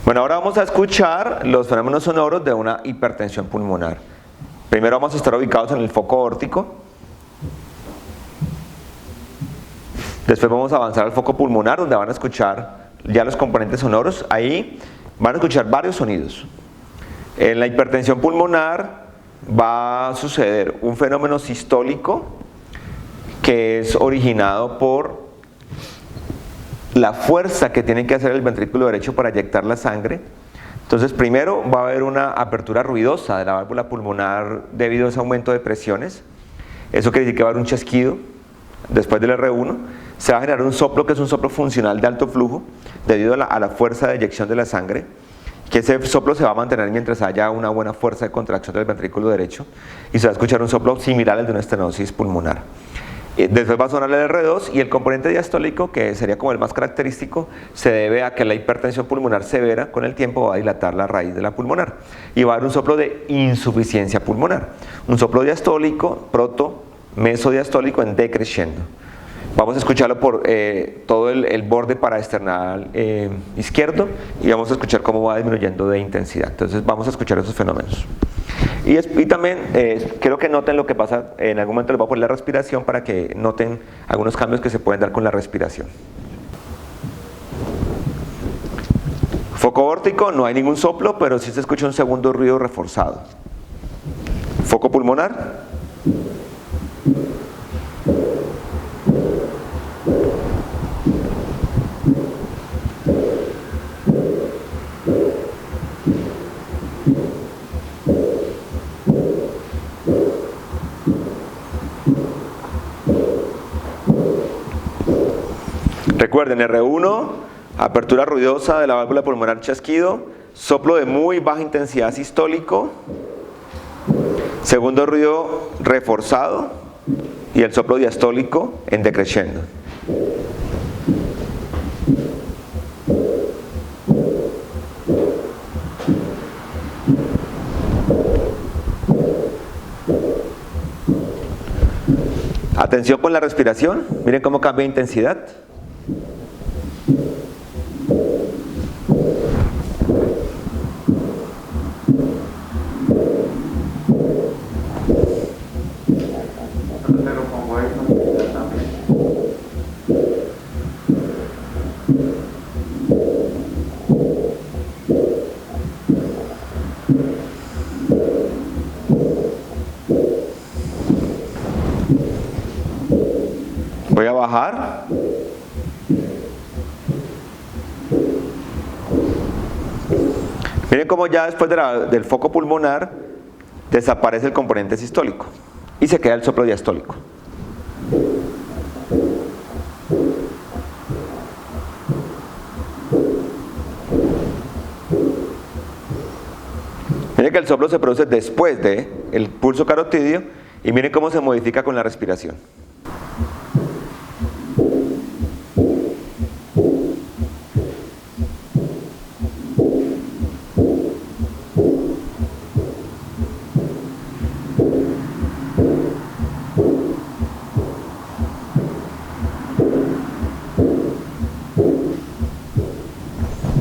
Bueno, ahora vamos a escuchar los fenómenos sonoros de una hipertensión pulmonar. Primero vamos a estar ubicados en el foco órtico. Después vamos a avanzar al foco pulmonar, donde van a escuchar ya los componentes sonoros. Ahí van a escuchar varios sonidos. En la hipertensión pulmonar va a suceder un fenómeno sistólico que es originado por la fuerza que tiene que hacer el ventrículo derecho para eyectar la sangre. Entonces, primero va a haber una apertura ruidosa de la válvula pulmonar debido a ese aumento de presiones. Eso quiere decir que va a haber un chasquido después del R1. Se va a generar un soplo, que es un soplo funcional de alto flujo debido a la fuerza de eyección de la sangre, que ese soplo se va a mantener mientras haya una buena fuerza de contracción del ventrículo derecho, y se va a escuchar un soplo similar al de una estenosis pulmonar. Después va a sonar el R2, y el componente diastólico, que sería como el más característico, se debe a que la hipertensión pulmonar severa con el tiempo va a dilatar la raíz de la pulmonar y va a haber un soplo de insuficiencia pulmonar, un soplo diastólico, mesodiastólico en decreciendo. Vamos a escucharlo por todo el borde paraesternal izquierdo, y vamos a escuchar cómo va disminuyendo de intensidad. Entonces vamos a escuchar esos fenómenos. Y también quiero que noten lo que pasa. En algún momento les voy a poner la respiración para que noten algunos cambios que se pueden dar con la respiración. Foco órtico, no hay ningún soplo, pero sí se escucha un segundo ruido reforzado. Foco pulmonar. Recuerden, R1, apertura ruidosa de la válvula pulmonar, chasquido, soplo de muy baja intensidad sistólico, Segundo ruido reforzado y el soplo diastólico en decreciendo. Atención con la respiración, miren cómo cambia de intensidad. Entonces lo pongo ahí con intensidad también. Voy a bajar. Miren cómo ya después del foco pulmonar desaparece el componente sistólico y se queda el soplo diastólico. Miren que el soplo se produce después del pulso carotidio y miren cómo se modifica con la respiración.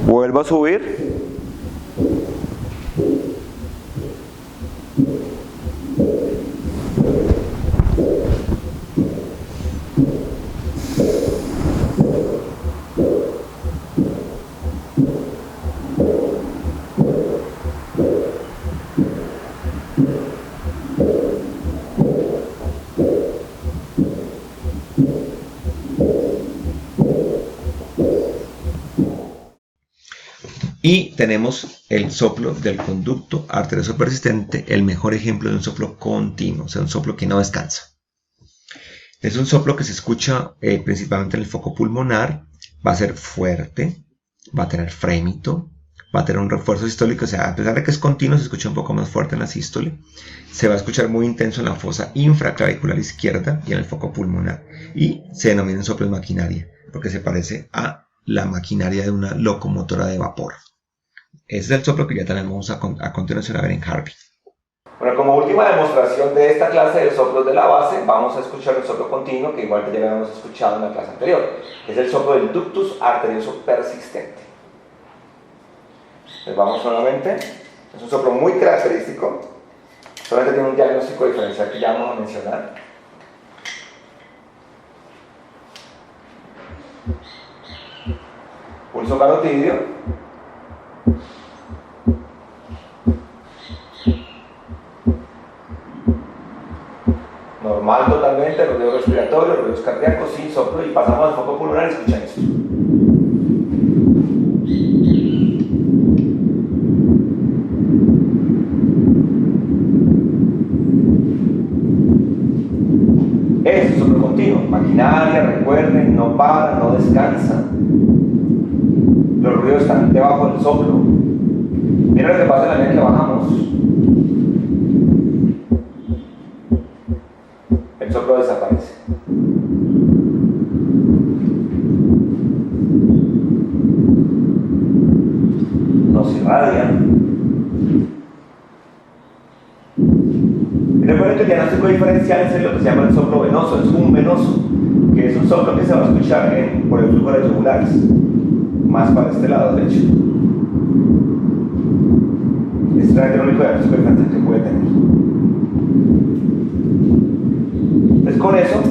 Vuelvo a subir. Y tenemos el soplo del conducto arterioso persistente, el mejor ejemplo de un soplo continuo, o sea, un soplo que no descansa. Es un soplo que se escucha principalmente en el foco pulmonar, va a ser fuerte, va a tener frémito, va a tener un refuerzo sistólico, o sea, a pesar de que es continuo, se escucha un poco más fuerte en la sístole, se va a escuchar muy intenso en la fosa infraclavicular izquierda y en el foco pulmonar, y se denomina un soplo de maquinaria, porque se parece a la maquinaria de una locomotora de vapor. Ese es el soplo que ya tenemos a continuación a ver en Harvey. Bueno, como última demostración de esta clase de soplos de la base, vamos a escuchar el soplo continuo que igual que ya lo habíamos escuchado en la clase anterior. Es el soplo del ductus arterioso persistente. Entonces vamos nuevamente. Es un soplo muy característico. Solamente tiene un diagnóstico diferencial que ya vamos a mencionar. Pulso carotidio. Normal totalmente, ruido respiratorio, ruidos cardíacos, sin soplo, y pasamos al foco pulmonar y escuchan esto. Este es soplo continuo, maquinaria, recuerden, no para, no descansa. Los ruidos están debajo del soplo. Miren lo que pasa en la medida que bajamos. El soplo desaparece. Nos irradia. Recuerden que el diagnóstico diferencial es lo que se llama el soplo venoso, es un venoso, que es un soplo que se va a escuchar por el flujo de los yugulares, más para este lado, de hecho. Este es el único diagnóstico diferencial que puede tener. Entonces con eso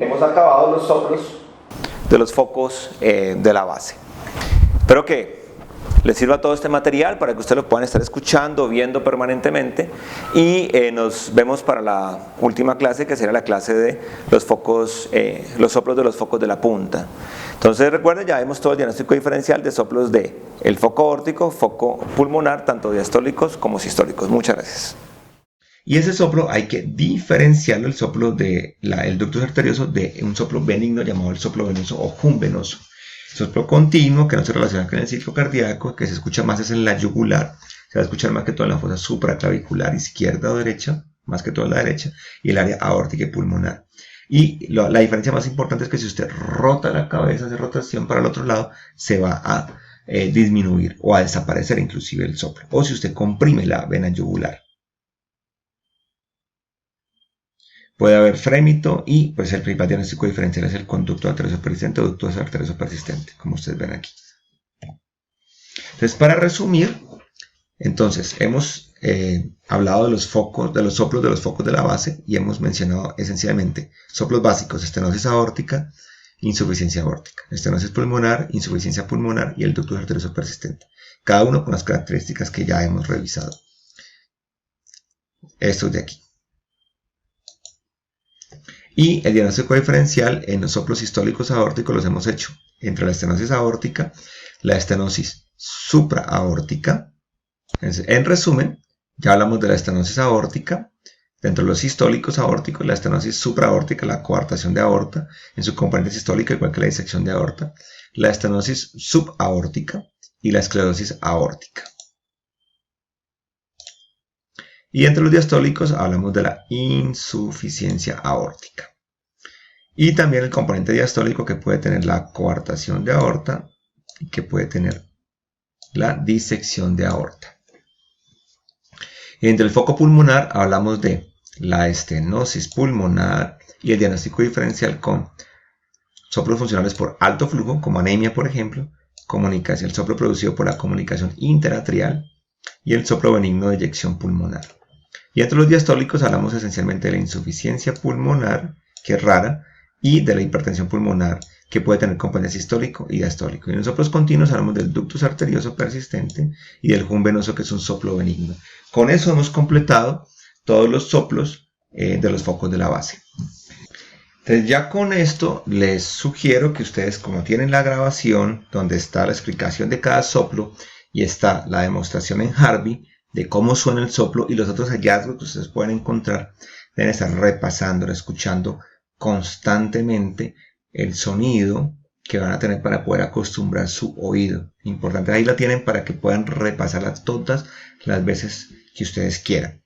hemos acabado los soplos de los focos de la base. Espero que les sirva todo este material para que ustedes lo puedan estar escuchando, viendo permanentemente, y nos vemos para la última clase, que será la clase de los focos, los soplos de los focos de la punta. Entonces recuerden, ya vemos todo el diagnóstico diferencial de soplos de el foco órtico, foco pulmonar, tanto diastólicos como sistólicos. Muchas gracias. Y ese soplo hay que diferenciarlo, el soplo del ductus arterioso, de un soplo benigno llamado el soplo venoso o hum venoso. Soplo continuo que no se relaciona con el ciclo cardíaco, que se escucha más es en la yugular, se va a escuchar más que todo en la fosa supraclavicular izquierda o derecha, más que todo la derecha, y el área aórtica y pulmonar. Y la diferencia más importante es que si usted rota la cabeza, hace rotación para el otro lado, se va a disminuir o a desaparecer inclusive el soplo. O si usted comprime la vena yugular. Puede haber frémito y pues el principal diagnóstico diferencial es el conducto arterioso persistente o ducto arterioso persistente, como ustedes ven aquí. Entonces, para resumir, entonces hemos hablado de los focos, de los soplos de los focos de la base y hemos mencionado esencialmente soplos básicos: estenosis aórtica, insuficiencia aórtica, estenosis pulmonar, insuficiencia pulmonar y el ducto arterioso persistente. Cada uno con las características que ya hemos revisado. Estos de aquí. Y el diagnóstico diferencial en los soplos sistólicos aórticos los hemos hecho entre la estenosis aórtica, la estenosis supraaórtica. En resumen, ya hablamos de la estenosis aórtica, dentro de los sistólicos aórticos, la estenosis supraaórtica, la coartación de aorta, en su componente sistólica, igual que la disección de aorta, la estenosis subaórtica y la esclerosis aórtica. Y entre los diastólicos hablamos de la insuficiencia aórtica. Y también el componente diastólico, que puede tener la coartación de aorta y que puede tener la disección de aorta. Y entre el foco pulmonar hablamos de la estenosis pulmonar y el diagnóstico diferencial con soplos funcionales por alto flujo, como anemia por ejemplo, el soplo producido por la comunicación interatrial y el soplo benigno de eyección pulmonar. Y entre los diastólicos hablamos esencialmente de la insuficiencia pulmonar, que es rara, y de la hipertensión pulmonar, que puede tener componente sistólico y diastólico. Y en los soplos continuos hablamos del ductus arterioso persistente y del JUN venoso, que es un soplo benigno. Con eso hemos completado todos los soplos de los focos de la base. Entonces, ya con esto les sugiero que ustedes, como tienen la grabación donde está la explicación de cada soplo y está la demostración en Harvey de cómo suena el soplo y los otros hallazgos que ustedes pueden encontrar, deben estar repasando, escuchando constantemente el sonido que van a tener para poder acostumbrar su oído. Importante, ahí la tienen para que puedan repasarla todas las veces que ustedes quieran.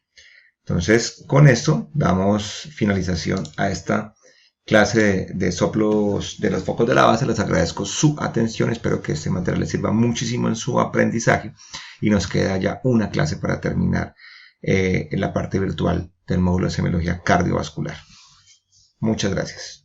Entonces, con esto damos finalización a esta clase de soplos de los focos de la base. Les agradezco su atención, espero que este material les sirva muchísimo en su aprendizaje y nos queda ya una clase para terminar en la parte virtual del módulo de semiología cardiovascular. Muchas gracias.